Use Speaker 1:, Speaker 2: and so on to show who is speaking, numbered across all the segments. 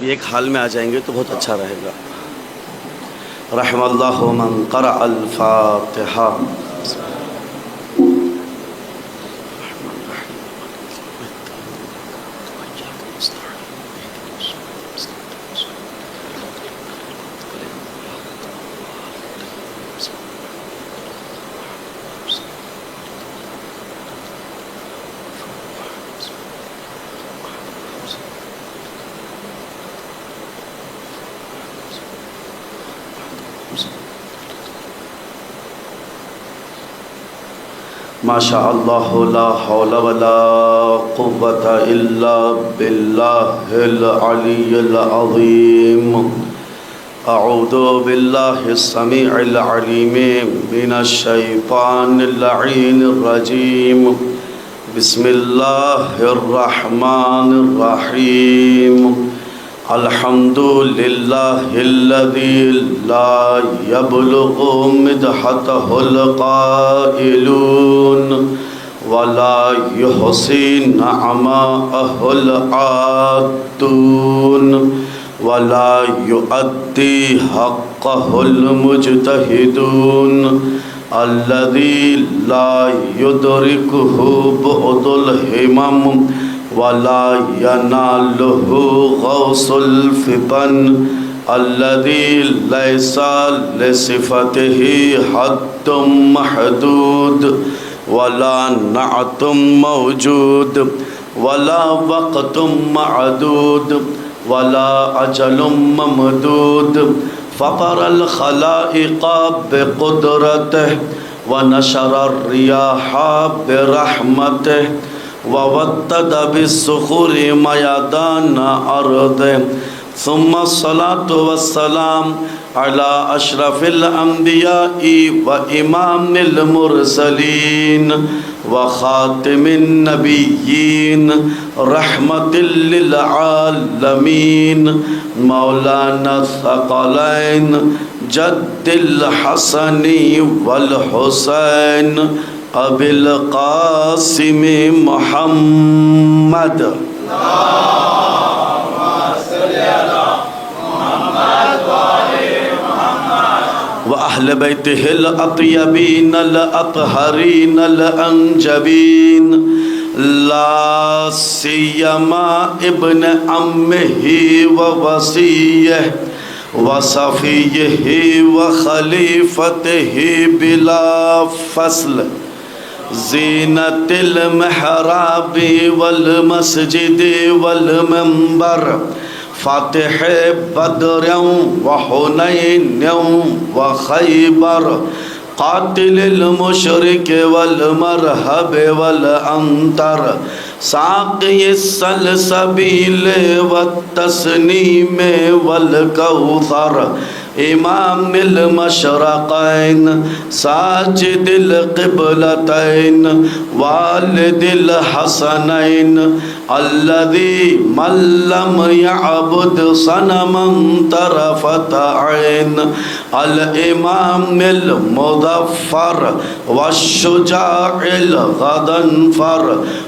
Speaker 1: ابھی ایک حال میں آ جائیں گے تو بہت اچھا رہے گا. رحم اللہ من قرأ الفاتحہ. ما شاء اللہ لا حول ولا قوة الا باللہ العلی العظیم. اعوذ باللہ السمیع العلیم من الشیطان اللعین الرجیم. بسم اللہ الرحمن الرحیم. الحمد للہ الذی لا یبلغ مدحتہ القائلون ولا یحصی نعماءہ العادون ولا یؤدی حقہ المجتہدون الذی لا یدرکہ بعد الہمم ولا يناله غوث الفتن الذي ليس لصفته حد محدود ولا نعت موجود ولا وقت معدود ولا أجل ممدود. فطر الخلائق بقدرته ونشر الرياح برحمته وودد بالصخور میدان ارض. ثم الصلاة والسلام على اشرف الانبیاء وامام المرسلین وخاتم النبیین رحمة للعالمین مولانا الثقلین جد الحسن والحسین ابی القاسم محمد. اللہم صلی علی محمد وآل محمد وأہل بیتہ الاطیبین الاطہرین الانجبین لا سیما ابن عمہ ووصیہ وصفیہ وخلیفتہ بلا فصل زینت المحراب والمسجد والمنبر فاتح بدر وحنین وخیبر قاتل المشرک والمرہب والانتر ساقی السلسبیل والتسنیم والکوثر امام المشرقین ساجد القبلتین والد الحسنین الذي من لم يعبد صنما طرفة عين الامام المظفر والشجاع الغضنفر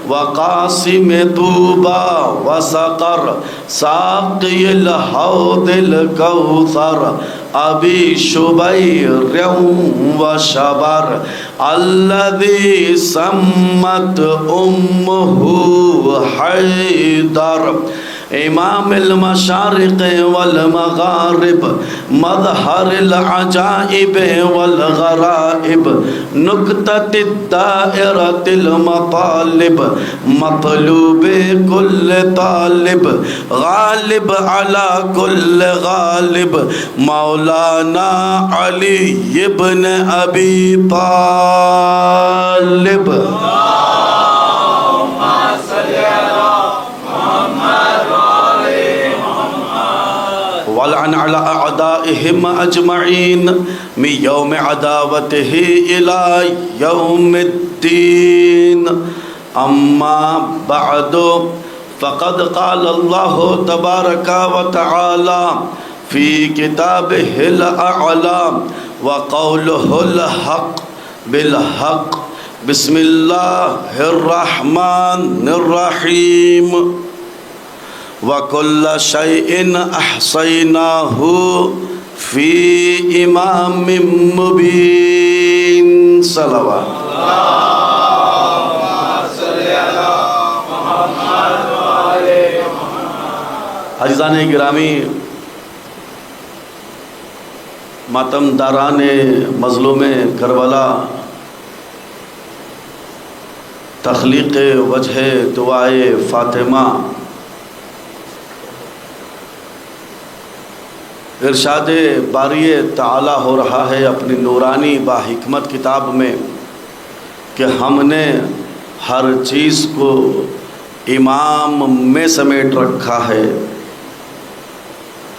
Speaker 1: وقاسم طوبى وسقر ساقي الحوض الكوثر ابی شبیر وشبر الذي سمت امہ حیدر امام المشارق والمغارب مظہر العجائب والغرائب نکتة الدائرة المطالب مطلوب كل طالب غالب على كل غالب مولانا علی بن ابی طالب. ولعن على أعدائهم أجمعين من يوم عداوته إلى يوم الدين. أما بعد فقد قال الله تبارك وتعالى في كتابه الأعلى وقوله الحق بالحق. بسم الله الرحمن الرحيم. وَكُلَّ شَيْءٍ أَحْصَيْنَاهُ فِي إِمَامٍ مُبِينٍ صلوات عزیزان گرامی، ماتم داران مظلوم کربلا، تخلیق وجہ دعائے فاطمہ، ارشاد باری تعالی ہو رہا ہے اپنی نورانی با حکمت کتاب میں کہ ہم نے ہر چیز کو امام میں سمیٹ رکھا ہے.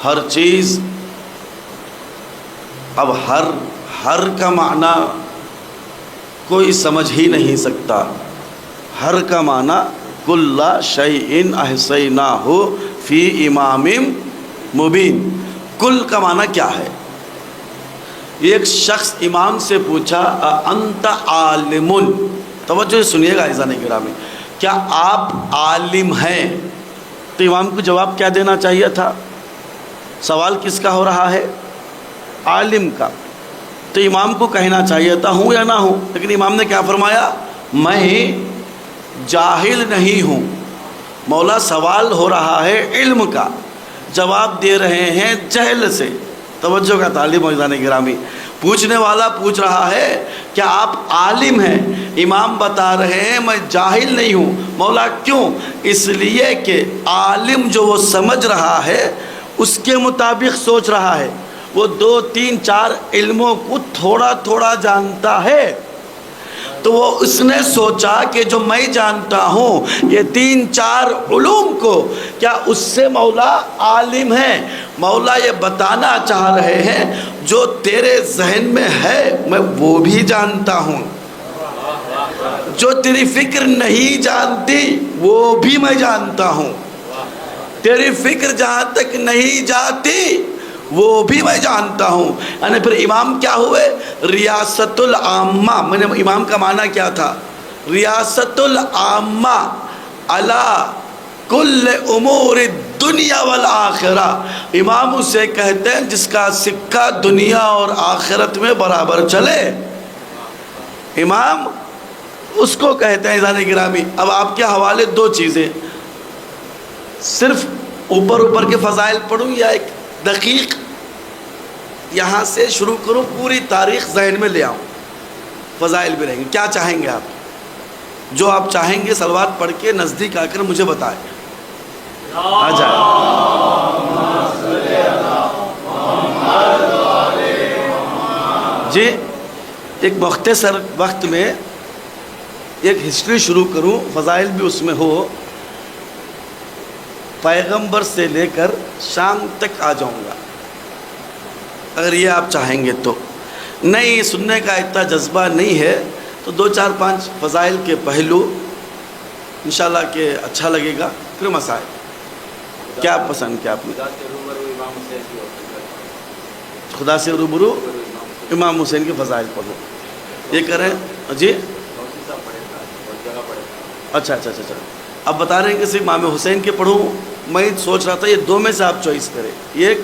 Speaker 1: ہر چیز، اب ہر کا معنی کوئی سمجھ ہی نہیں سکتا. ہر کا معنی کل شیء احصیناہ فی امام مبین. کل کا معنی کیا ہے؟ ایک شخص امام سے پوچھا انت عالم، توجہ سنیے گا عزیزان گرامی، کیا آپ عالم ہیں؟ تو امام کو جواب کیا دینا چاہیے تھا؟ سوال کس کا ہو رہا ہے؟ عالم کا. تو امام کو کہنا چاہیے تھا ہوں یا نہ ہوں، لیکن امام نے کیا فرمایا؟ میں جاہل نہیں ہوں. مولا سوال ہو رہا ہے علم کا، جواب دے رہے ہیں جہل سے. توجہ کا تعلیم عزیزان گرامی، پوچھنے والا پوچھ رہا ہے کیا آپ عالم ہیں؟ امام بتا رہے ہیں میں جاہل نہیں ہوں. مولا کیوں؟ اس لیے کہ عالم جو وہ سمجھ رہا ہے اس کے مطابق سوچ رہا ہے. وہ 2 3 4 علموں کو تھوڑا تھوڑا جانتا ہے، تو وہ اس نے سوچا کہ جو میں جانتا ہوں یہ 3 4 علوم کو، کیا اس سے مولا عالم ہے؟ مولا یہ بتانا چاہ رہے ہیں جو تیرے ذہن میں ہے میں وہ بھی جانتا ہوں، جو تیری فکر نہیں جانتی وہ بھی میں جانتا ہوں، تیری فکر جہاں تک نہیں جاتی وہ بھی میں جانتا ہوں. یعنی پھر امام کیا ہوئے؟ ریاست العامہ. میں نے امام کا معنی کیا تھا؟ ریاست العامہ علی کل امور الدنیا والآخرہ. امام اسے کہتے ہیں جس کا سکہ دنیا اور آخرت میں برابر چلے. امام اس کو کہتے ہیں عزیزان گرامی. اب آپ کے حوالے 2 چیزیں، صرف اوپر کے فضائل پڑھوں یا ایک دقیق یہاں سے شروع کروں، پوری تاریخ ذہن میں لے آؤں؟ فضائل بھی رہیں گے. کیا چاہیں گے آپ؟ جو آپ چاہیں گے صلوات پڑھ کے نزدیک آ کر مجھے بتائیں. آ جائیں. جی ایک مختصر وقت میں ایک ہسٹری شروع کروں، فضائل بھی اس میں ہو. پیغمبر سے لے کر شام تک آ جاؤں گا اگر یہ آپ چاہیں گے تو. نہیں سننے کا اتنا جذبہ نہیں ہے تو 2 4 5 فضائل کے پہلو انشاءاللہ کہ اچھا لگے گا. پھر مسائل کیا پسند کیا آپ نے؟ خدا سے روبرو امام حسین کے فضائل پڑھو. یہ کریں جی. اچھا. اب بتا رہے ہیں کہ صرف امام حسین کے پڑھوں. میں سوچ رہا تھا یہ 2 میں سے آپ چوائس کریں، ایک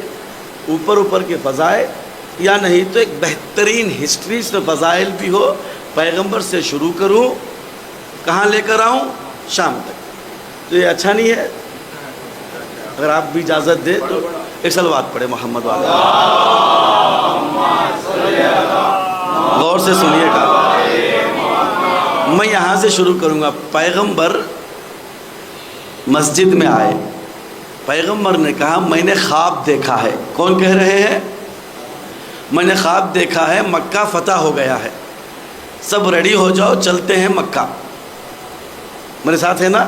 Speaker 1: اوپر کے فضائل یا نہیں تو ایک بہترین ہسٹری سے فضائل بھی ہو. پیغمبر سے شروع کروں، کہاں لے کر آؤں؟ شام تک. تو یہ اچھا نہیں ہے؟ اگر آپ بھی اجازت دیں تو ایک صلوات پڑھے محمد والا. غور سے سنیے گا. میں یہاں سے شروع کروں گا. پیغمبر مسجد میں آئے، پیغمبر نے کہا میں نے خواب دیکھا ہے. کون کہہ رہے ہیں؟ میں نے خواب دیکھا ہے مکہ فتح ہو گیا ہے، سب ریڈی ہو جاؤ چلتے ہیں مکہ. میرے ساتھ ہے نا؟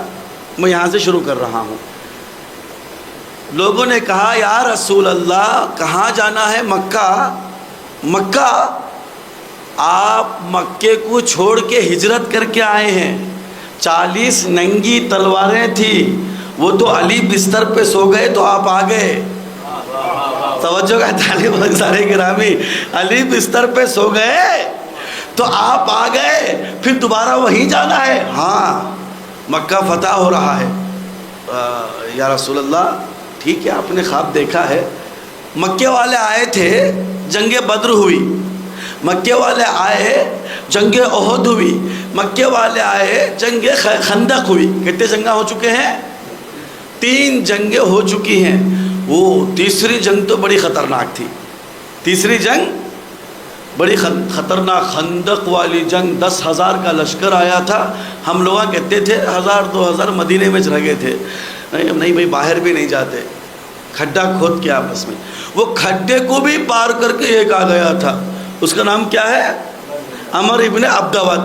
Speaker 1: میں یہاں سے شروع کر رہا ہوں. لوگوں نے کہا یا رسول اللہ کہاں جانا ہے؟ مکہ. آپ مکے کو چھوڑ کے ہجرت کر کے آئے ہیں. 40 ننگی تلواریں تھی، وہ تو علی بستر پہ سو گئے تو آپ آ گئے. توجہ کا تعلیم سارے گرامی، علی بستر پہ سو گئے تو آپ آ گئے، پھر دوبارہ وہیں جانا ہے. ہاں مکہ فتح ہو رہا ہے. یا رسول اللہ ٹھیک ہے آپ نے خواب دیکھا ہے، مکے والے آئے تھے، جنگ بدر ہوئی، مکے والے آئے جنگ احد ہوئی، مکے والے آئے جنگ خندق ہوئی، کتنے جنگیں ہو چکے ہیں؟ 3 جنگیں ہو چکی ہیں۔ وہ تیسری جنگ تو بڑی خطرناک تھی، تیسری جنگ بڑی خطرناک، خندق والی جنگ 10,000 کا لشکر آیا تھا، ہم لوگ کہتے تھے 1,000-2,000 مدینے میں رہ گئے تھے، نہیں بھائی باہر بھی نہیں جاتے، کھڈا کھود کے آپس میں، وہ کھڈے کو بھی پار کر کے ایک آ گیا تھا، اس کا نام کیا ہے؟ عمر ابن عبدود۔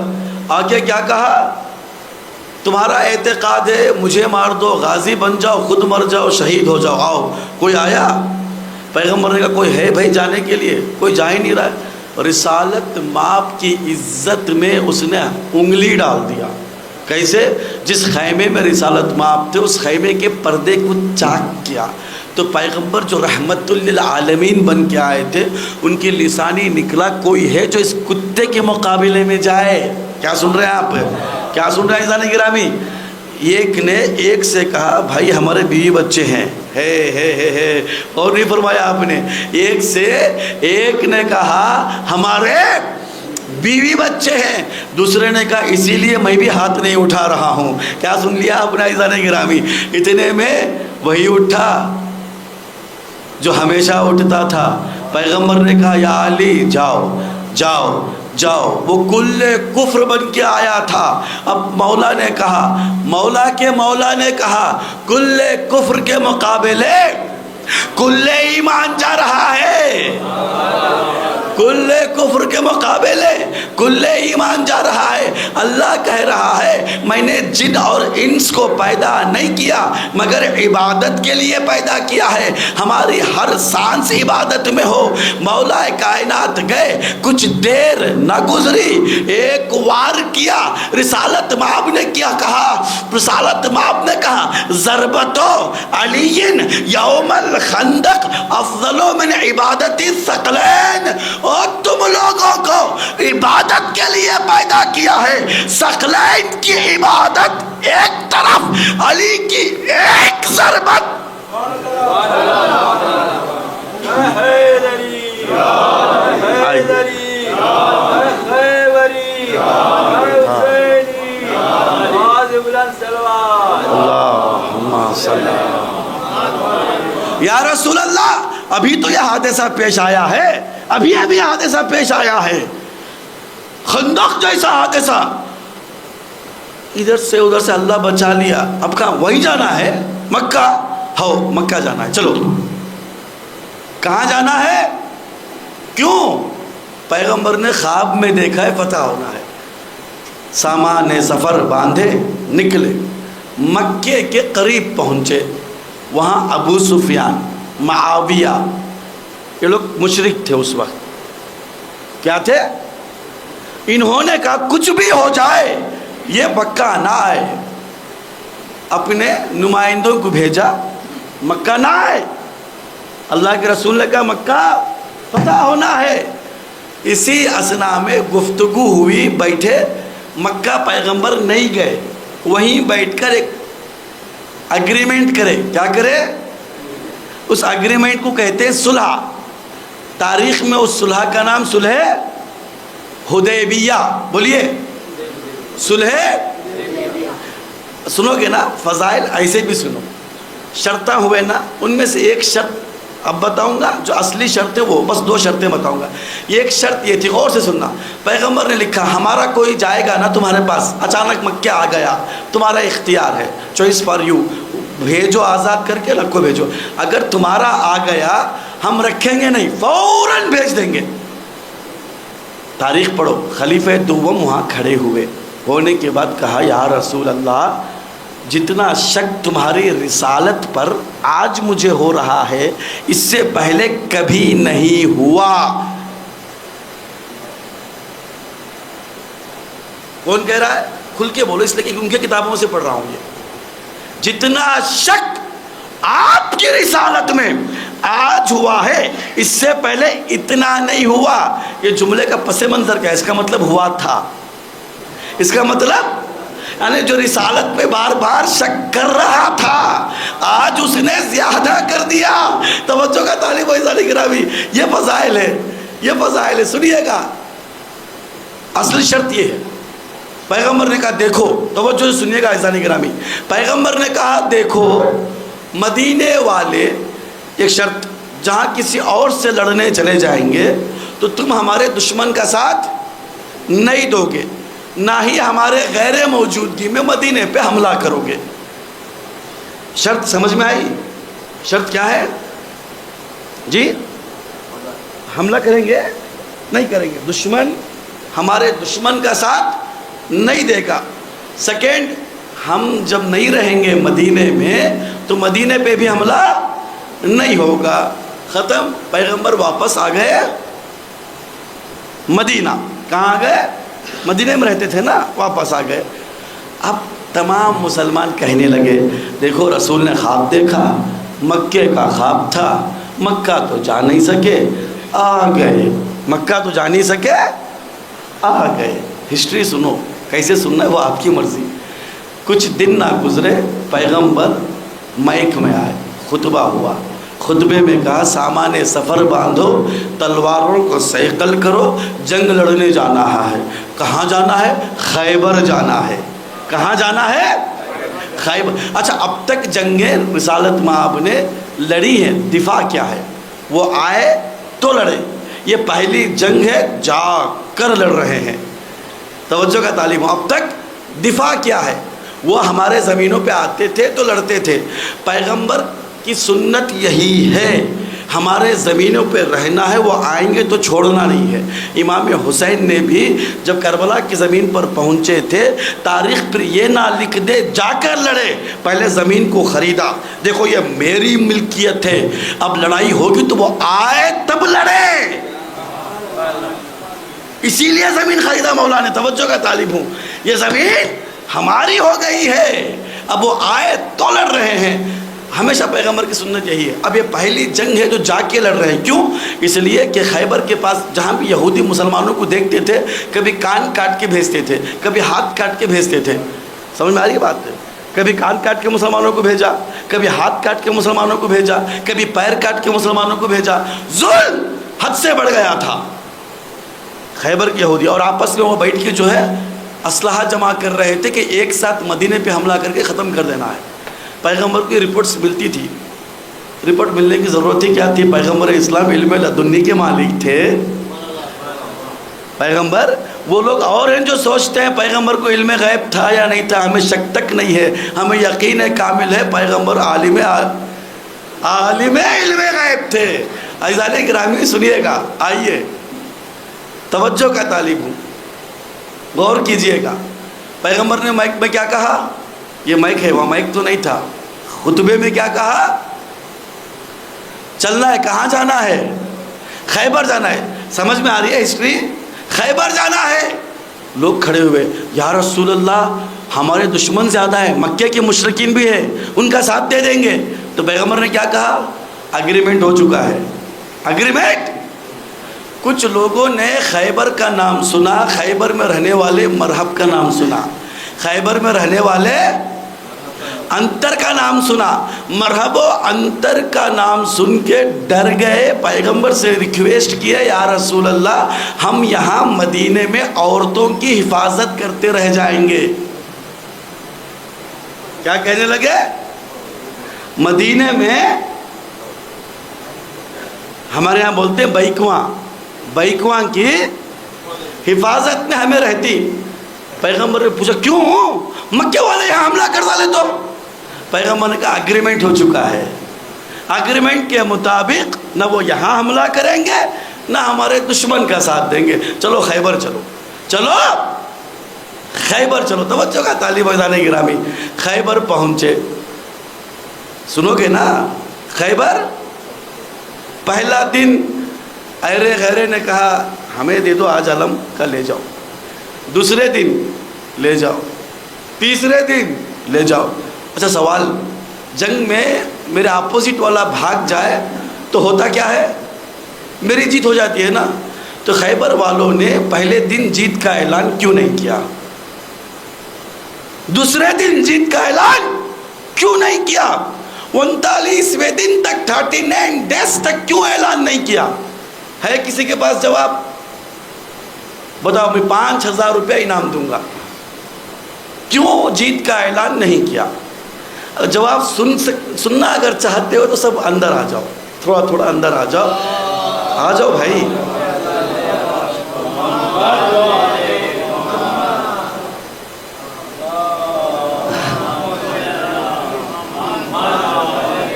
Speaker 1: آگے کیا کہا؟ تمہارا اعتقاد ہے مجھے مار دو، غازی بن جاؤ، خود مر جاؤ، شہید ہو جاؤ، آؤ۔ کوئی آیا؟ پیغمبر نے کہا کوئی ہے بھائی جانے کے لیے؟ کوئی جا ہی نہیں رہا ہے۔ رسالت ماپ کی عزت میں اس نے انگلی ڈال دیا۔ کیسے؟ جس خیمے میں رسالت ماپ تھے اس خیمے کے پردے کو چاک کیا تو پیغمبر جو رحمت للعالمین بن کے آئے تھے ان کی لسانی نکلا کوئی ہے جو اس کتے کے مقابلے میں جائے؟ کیا سن رہے ہیں آپ؟ کیا سن رہے ہیں عزیزان گرامی؟ ایک نے ایک سے کہا بھائی ہمارے بیوی بچے ہیں، ہے اور نہیں فرمایا آپ نے؟ ایک سے ایک نے کہا ہمارے بیوی بچے ہیں، دوسرے نے کہا اسی لیے میں بھی ہاتھ نہیں اٹھا رہا ہوں۔ کیا سن لیا اپنا عزیزان گرامی؟ اتنے میں وہی اٹھا جو ہمیشہ اٹھتا تھا۔ پیغمبر نے کہا یا علی جاؤ جاؤ جاؤ، وہ کل کفر بن کے آیا تھا۔ اب مولا نے کہا کل کفر کے مقابلے کل ایمان جا رہا ہے، کل کفر کے مقابلے کل ایمان جا رہا ہے۔ اللہ کہہ رہا ہے میں نے جن اور انس کو پیدا نہیں کیا مگر عبادت کے لیے پیدا کیا ہے، ہماری ہر سانس عبادت میں ہو۔ مولا کائنات گئے، کچھ دیر نہ گزری ایک وار کیا، رسالت مآب نے کیا کہا؟ رسالت مآب نے کہا ضربتو علی یوم الخندق افضل من عبادت الثقلین۔ اور تم لوگوں کو عبادت کے لیے پیدا کیا ہے، ثقلین کی عبادت ایک طرف، علی کی ایک ضربت۔ اللہم صلی یا رسول اللہ ابھی تو یہ حادثہ پیش آیا ہے، ابھی حادثہ پیش آیا ہے، خندق جیسا حادثہ، ادھر سے ادھر سے اللہ بچا لیا۔ اب کہاں؟ وہی جانا ہے مکہ، ہو مکہ جانا ہے، چلو کہاں جانا ہے؟ کیوں؟ پیغمبر نے خواب میں دیکھا ہے فتح ہونا ہے، سامان سفر باندھے نکلے، مکے کے قریب پہنچے، وہاں ابو سفیان، معاویہ، یہ لوگ مشرک تھے اس وقت، کیا تھے؟ انہوں نے کہا کچھ بھی ہو جائے یہ مکہ نہ آئے، اپنے نمائندوں کو بھیجا مکہ نہ آئے۔ اللہ کے رسول نے کہا مکہ فتح ہونا ہے۔ اسی اثنا میں گفتگو ہوئی، بیٹھے، مکہ پیغمبر نہیں گئے، وہیں بیٹھ کر ایک اگریمنٹ کرے، کیا کرے؟ اس اگریمنٹ کو کہتے ہیں صلح۔ تاریخ میں اس صلح کا نام صلح حدیبیہ، بولیے صلح، سنو گے نا فضائل ایسے بھی سنو، شرطیں ہوئے نا، ان میں سے ایک شرط اب بتاؤں گا، جو اصلی شرط ہے وہ بس 2 شرطیں بتاؤں گا۔ ایک شرط یہ تھی، غور سے سننا، پیغمبر نے لکھا ہمارا کوئی جائے گا نا تمہارے پاس، اچانک مکہ آ گیا، تمہارا اختیار ہے، چوائس فار یو، بھیجو آزاد کر کے رکھو، بھیجو، اگر تمہارا آ گیا ہم رکھیں گے نہیں، فوراً بھیج دیں گے۔ تاریخ پڑھو، خلیفہ دوم وہاں کھڑے ہوئے، ہونے کے بعد کہا یا رسول اللہ جتنا شک تمہاری رسالت پر آج مجھے ہو رہا ہے اس سے پہلے کبھی نہیں ہوا۔ کون کہہ رہا ہے؟ کھل کے بولو، اس لیے کہ ان کے کتابوں سے پڑھ رہا ہوں یہ۔ جتنا شک آپ کی رسالت میں آج ہوا ہے اس سے پہلے اتنا نہیں ہوا۔ یہ جملے کا پس منظر کیا ہے؟ اس کا مطلب ہوا تھا، اس کا مطلب یعنی جو رسالت پہ بار بار شک کر رہا تھا آج اس نے زیادہ کر دیا۔ توجہ کا طالب عزیزان گرامی، یہ فضائل ہے، یہ فضائل ہے، سنیے گا۔ اصل شرط یہ ہے، پیغمبر نے کہا دیکھو، توجہ سے سنیے گا عزیزان گرامی، پیغمبر نے کہا دیکھو مدینے والے، ایک شرط، جہاں کسی اور سے لڑنے چلے جائیں گے تو تم ہمارے دشمن کا ساتھ نہیں دو گے، نہ ہی ہمارے غیر موجودگی میں مدینے پہ حملہ کرو گے۔ شرط سمجھ میں آئی؟ شرط کیا ہے جی؟ حملہ کریں گے؟ نہیں کریں گے، دشمن ہمارے دشمن کا ساتھ نہیں دے گا۔ سیکنڈ، ہم جب نہیں رہیں گے مدینے میں تو مدینے پہ بھی حملہ نہیں ہوگا۔ ختم۔ پیغمبر واپس آ گئے مدینہ۔ کہاں آ گئے؟ مدینہ میں رہتے تھے نا، واپس آ گئے۔ اب تمام مسلمان کہنے لگے دیکھو رسول نے خواب دیکھا، مکے کا خواب تھا، مکہ تو جا نہیں سکے، آ گئے۔ مکہ تو جا نہیں سکے، آ گئے۔ ہسٹری سنو، کیسے سننا ہے وہ آپ کی مرضی۔ کچھ دن نہ گزرے پیغمبر مائک میں آئے، خطبہ ہوا، خطبے میں کہا سامان سفر باندھو، تلواروں کو صیقل کرو، جنگ لڑنے جانا ہے۔ کہاں جانا ہے؟ خیبر جانا ہے۔ کہاں جانا ہے؟ خیبر۔ اچھا، اب تک جنگیں رسالت مآب نے لڑی ہیں، دفاع کیا ہے؟ وہ آئے تو لڑے، یہ پہلی جنگ ہے جا کر لڑ رہے ہیں۔ توجہ کا طالب، اب تک دفاع کیا ہے؟ وہ ہمارے زمینوں پہ آتے تھے تو لڑتے تھے۔ پیغمبر کی سنت یہی ہے، ہمارے زمینوں پہ رہنا ہے، وہ آئیں گے تو چھوڑنا نہیں ہے۔ امام حسین نے بھی جب کربلا کی زمین پر پہنچے تھے، تاریخ پر یہ نہ لکھ دے جا کر لڑے، پہلے زمین کو خریدا، دیکھو یہ میری ملکیت ہے، اب لڑائی ہوگی تو وہ آئے تب لڑے۔ اسی لیے زمین خریدا مولا نے۔ توجہ کا طالب ہوں، یہ زمین ہماری ہو گئی ہے، اب وہ آئے تو لڑ رہے ہیں۔ ہمیشہ پیغمبر کی سنت یہی ہے۔ اب یہ پہلی جنگ ہے جو جا کے لڑ رہے ہیں، کیوں؟ اس لیے کہ خیبر کے پاس جہاں بھی یہودی مسلمانوں کو دیکھتے تھے، کبھی کان کاٹ کے بھیجتے تھے، کبھی ہاتھ کاٹ کے بھیجتے تھے۔ سمجھ میں آ رہی ہے بات ہے؟ کبھی کان کاٹ کے مسلمانوں کو بھیجا، کبھی ہاتھ کاٹ کے مسلمانوں کو بھیجا، کبھی پیر کاٹ کے مسلمانوں کو بھیجا۔ ظلم حد سے بڑھ گیا تھا خیبر کے یہودی، اور آپس میں وہ بیٹھ کے جو ہے اسلحہ جمع کر رہے تھے کہ ایک ساتھ مدینے پہ حملہ کر کے ختم کر دینا ہے۔ پیغمبر کی رپورٹس ملتی تھی، رپورٹ ملنے کی ضرورت ہی کیا تھی؟ پیغمبر اسلام علم لدنی کے مالک تھے۔ پیغمبر وہ لوگ اور ہیں جو سوچتے ہیں پیغمبر کو علم غیب تھا یا نہیں تھا، ہمیں شک تک نہیں ہے، ہمیں یقین کامل ہے پیغمبر عالم علم غیب تھے۔ عزیزان گرامی سنیے گا، آئیے توجہ کا طالب ہوں، غور کیجئے گا۔ پیغمبر نے مائک میں کیا کہا؟ یہ مائک ہے، وہاں مائک تو نہیں تھا۔ خطبے میں کیا کہا؟ چلنا ہے، کہاں جانا ہے؟ خیبر جانا ہے۔ سمجھ میں آ رہی ہے ہسٹری؟ خیبر جانا ہے۔ لوگ کھڑے ہوئے، یا رسول اللہ ہمارے دشمن زیادہ ہیں، مکے کے مشرکین بھی ہیں، ان کا ساتھ دے دیں گے۔ تو پیغمبر نے کیا کہا؟ اگریمنٹ ہو چکا ہے۔ اگریمنٹ۔ کچھ لوگوں نے خیبر کا نام سنا، خیبر میں رہنے والے مرحب کا نام سنا، خیبر میں رہنے والے انتر کا نام سنا، مرحب و انتر کا نام سن کے ڈر گئے، پیغمبر سے ریکویسٹ کیا یا رسول اللہ ہم یہاں مدینے میں عورتوں کی حفاظت کرتے رہ جائیں گے۔ کیا کہنے لگے؟ مدینے میں ہمارے ہاں بولتے ہیں بیکواں، بیکواں کی حفاظت میں ہمیں رہتی۔ پیغمبر نے پوچھا کیوں؟ مکے والے یہاں حملہ کر ڈالے تو؟ پیغمبر نے کہا اگریمنٹ ہو چکا ہے، اگریمنٹ کے مطابق نہ وہ یہاں حملہ کریں گے نہ ہمارے دشمن کا ساتھ دیں گے، چلو خیبر چلو، چلو خیبر چلو۔ توجہ کا طالب عزیزان گرامی، خیبر پہنچے، سنو گے نا؟ خیبر پہلا دن ایرے غیرے نے کہا ہمیں دے دو آج علم کا، لے جاؤ۔ دوسرے دن لے جاؤ، تیسرے دن لے جاؤ۔ اچھا سوال، جنگ میں میرے اپوزٹ والا بھاگ جائے تو ہوتا کیا ہے؟ میری جیت ہو جاتی ہے نا۔ تو خیبر والوں نے پہلے دن جیت کا اعلان کیوں نہیں کیا؟ دوسرے دن جیت کا اعلان کیوں نہیں کیا؟ 39ویں دن تک 39 ڈیز تک کیوں اعلان نہیں کیا؟ ہے کسی کے پاس جواب؟ بتاؤ، میں 5000 روپے انعام دوں گا، کیوں جیت کا اعلان نہیں کیا؟ جواب سننا اگر چاہتے ہو تو سب اندر آ جاؤ، تھوڑا تھوڑا اندر آ جاؤ، آ جاؤ بھائی۔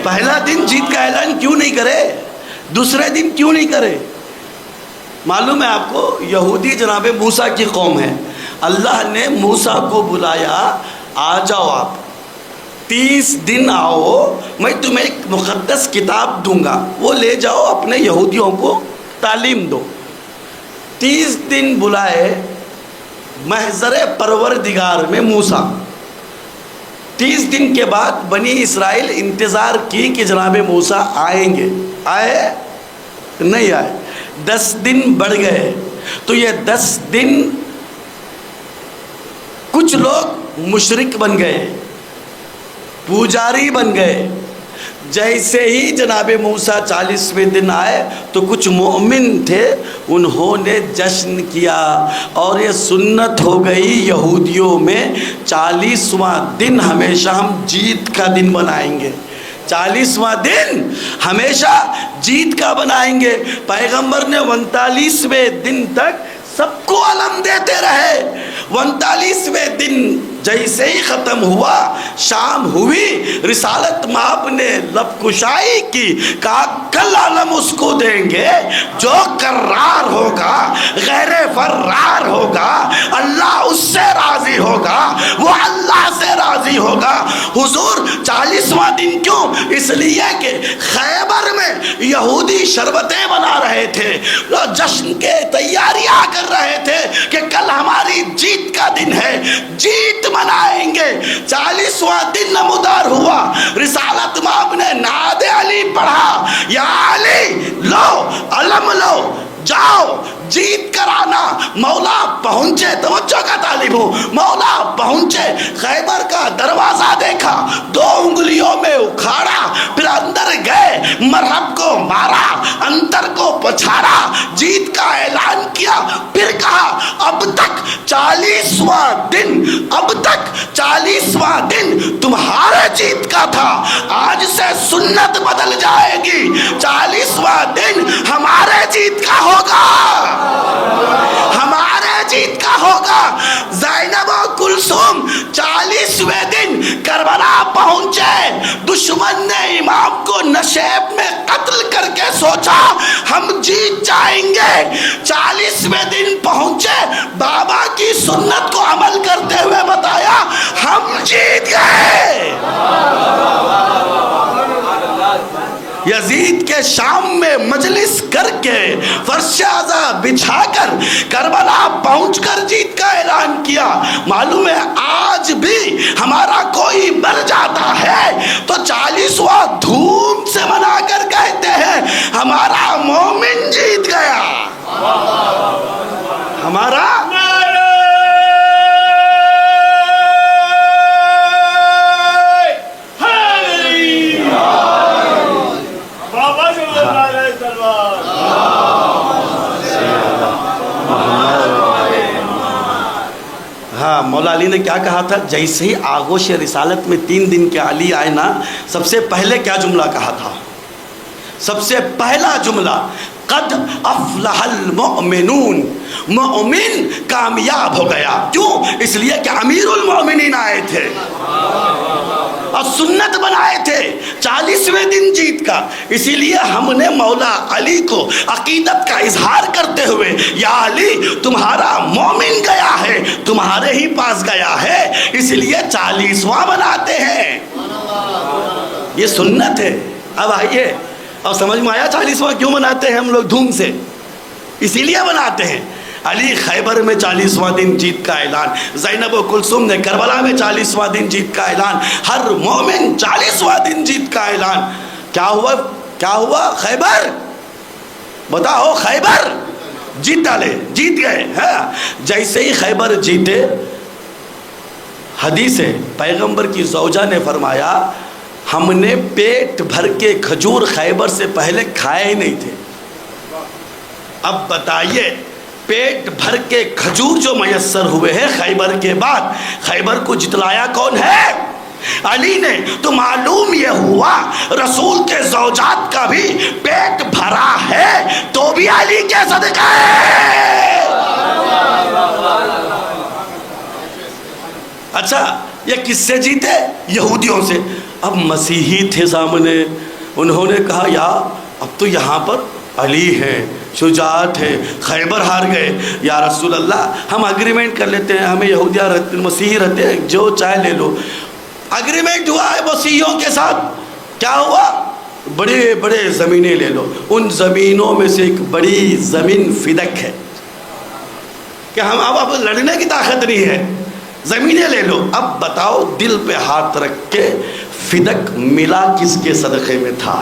Speaker 1: پہلا دن جیت کا اعلان کیوں نہیں کرے؟ دوسرے دن کیوں نہیں کرے؟ معلوم ہے آپ کو، یہودی جناب موسیٰ کی قوم ہے۔ اللہ نے موسیٰ کو بلایا، آ جاؤ آپ 30 دن آؤ، میں تمہیں ایک مقدس کتاب دوں گا، وہ لے جاؤ اپنے یہودیوں کو تعلیم دو۔ 30 دن بلائے محضر پروردگار میں موسیٰ۔ 30 دن کے بعد بنی اسرائیل انتظار کی کہ جناب موسیٰ آئیں گے، آئے نہیں آئے، 10 دن بڑھ گئے۔ تو یہ 10 دن کچھ لوگ مشرک بن گئے، پوجاری بن گئے۔ جیسے ہی جناب موسیٰ 40ویں دن آئے تو کچھ مومن تھے، انہوں نے جشن کیا، اور یہ سنت ہو گئی یہودیوں میں 40واں دن ہمیشہ ہم جیت کا دن بنائیں گے، 40واں دن ہمیشہ جیت کا بنائیں گے۔ پیغمبر نے 39ویں دن تک سب کو علم دیتے رہے۔ 39ویں دن جیسے ہی ختم ہوا، شام ہوئی، رسالت مآب نے لب کشائی کی، کہا کل علم اس کو دیں گے جو کرار ہوگا، غیر فرار ہوگا، اللہ اس سے راضی ہوگا، وہ اللہ سے راضی ہوگا۔ حضور 40واں دن کیوں؟ اس لیے کہ خیبر میں یہودی شربتیں بنا رہے تھے، جشن کے تیاریاں کر رہے تھے کہ کل ہماری جیت کا دن ہے، جیت منائیں گے۔ 40واں دن نمودار ہوا، رسالت مآب نے نعت علی پڑھا، یا علی لو علم لو، جاؤ جیت کرانا۔ مولا پہنچے، توجہ کا طالب ہوں، مولا پہنچے، خیبر کا دروازہ دیکھا، 2 انگلیوں میں اکھاڑا، پھر اندر گئے، مرحب کو مارا، انتر کو پچھاڑا، جیت کا اعلان کیا، پھر کہا اب تک 40واں دن، اب تک 40واں دن تمہارے جیت کا تھا، آج سے سنت بدل جائے گی، 40واں دن ہمارے جیت کا ہوگا، ہمارے جیت کا ہوگا۔ زینب و کلثوم 40ویں دن کربلا پہنچے، دشمن نے امام کو نشیب میں قتل کر کے سوچا ہم جیت جائیں گے، 40ویں دن پہنچے، بابا کی سنت کو عمل کرتے ہوئے بتایا ہم جیت گئے۔ یزید کے شام میں مجلس کر کے، فرش عزا بچھا کر، کربلا پہنچ کر جیت کا اعلان کیا۔ معلوم ہے آج بھی ہمارا کوئی مر جاتا ہے تو 40واں دھوم سے منا کر کہتے ہیں ہمارا مومن جیت گیا، ہمارا ہاں۔ مولا علی نے کیا کہا تھا؟ جیسے ہی آغوش رسالت میں 3 دن کے علی آئے نا، سب سے پہلے کیا جملہ کہا تھا؟ سب سے پہلا جملہ قد افلح المؤمنون، مومن کامیاب ہو گیا۔ کیوں؟ اس لیے کہ امیر المؤمنین آئے تھے اور سنت بنائے تھے 40ویں دن جیت کا۔ اسی لیے ہم نے مولا علی کو عقیدت کا اظہار کرتے ہوئے یا علی تمہارا مومن گیا ہے، تمہارے ہی پاس گیا ہے، اس لیے 40واں بناتے ہیں، یہ سنت ہے۔ اب آئیے، اب سمجھ میں آیا 40واں کیوں مناتے ہیں ہم لوگ دھوم سے؟ اسی لیے بناتے ہیں۔ علی خیبر میں 40واں دن جیت کا اعلان، زینب و کلثوم نے کربلا میں 40واں دن جیت کا اعلان، ہر مومن 40واں دن جیت کا اعلان۔ کیا ہوا؟ کیا ہوا؟ خیبر، بتاؤ، خیبر جیت ڈالے، جیت گئے۔ جیسے ہی خیبر جیتے، حدیث ہے، پیغمبر کی زوجہ نے فرمایا ہم نے پیٹ بھر کے کھجور خیبر سے پہلے کھائے ہی نہیں تھے۔ اب بتائیے پیٹ بھر کے کھجور جو میسر ہوئے ہیں خیبر کے بعد، خیبر کو جتلایا کون ہے؟ علی نے۔ تو معلوم یہ ہوا رسول کے زوجات کا بھی پیٹ بھرا ہے تو بھی علی کے صدقہ ہے۔ اچھا یہ کس سے جیتے؟ یہودیوں سے۔ اب مسیحی تھے سامنے، انہوں نے کہا یا اب تو یہاں پر علی ہے، شجاعت ہے، خیبر ہار گئے، یا رسول اللہ ہم اگریمنٹ کر لیتے ہیں، ہمیں یہودیاں رہتے مسیحی رہتے ہیں، جو چاہے لے لو۔ اگریمنٹ ہوا ہے مسیحیوں کے ساتھ، کیا ہوا؟ بڑے بڑے زمینیں لے لو۔ ان زمینوں میں سے ایک بڑی زمین فدق ہے کہ ہم اب لڑنے کی طاقت نہیں ہے، زمینیں لے لو۔ اب بتاؤ دل پہ ہاتھ رکھ کے فدق ملا کس کے صدقے میں تھا؟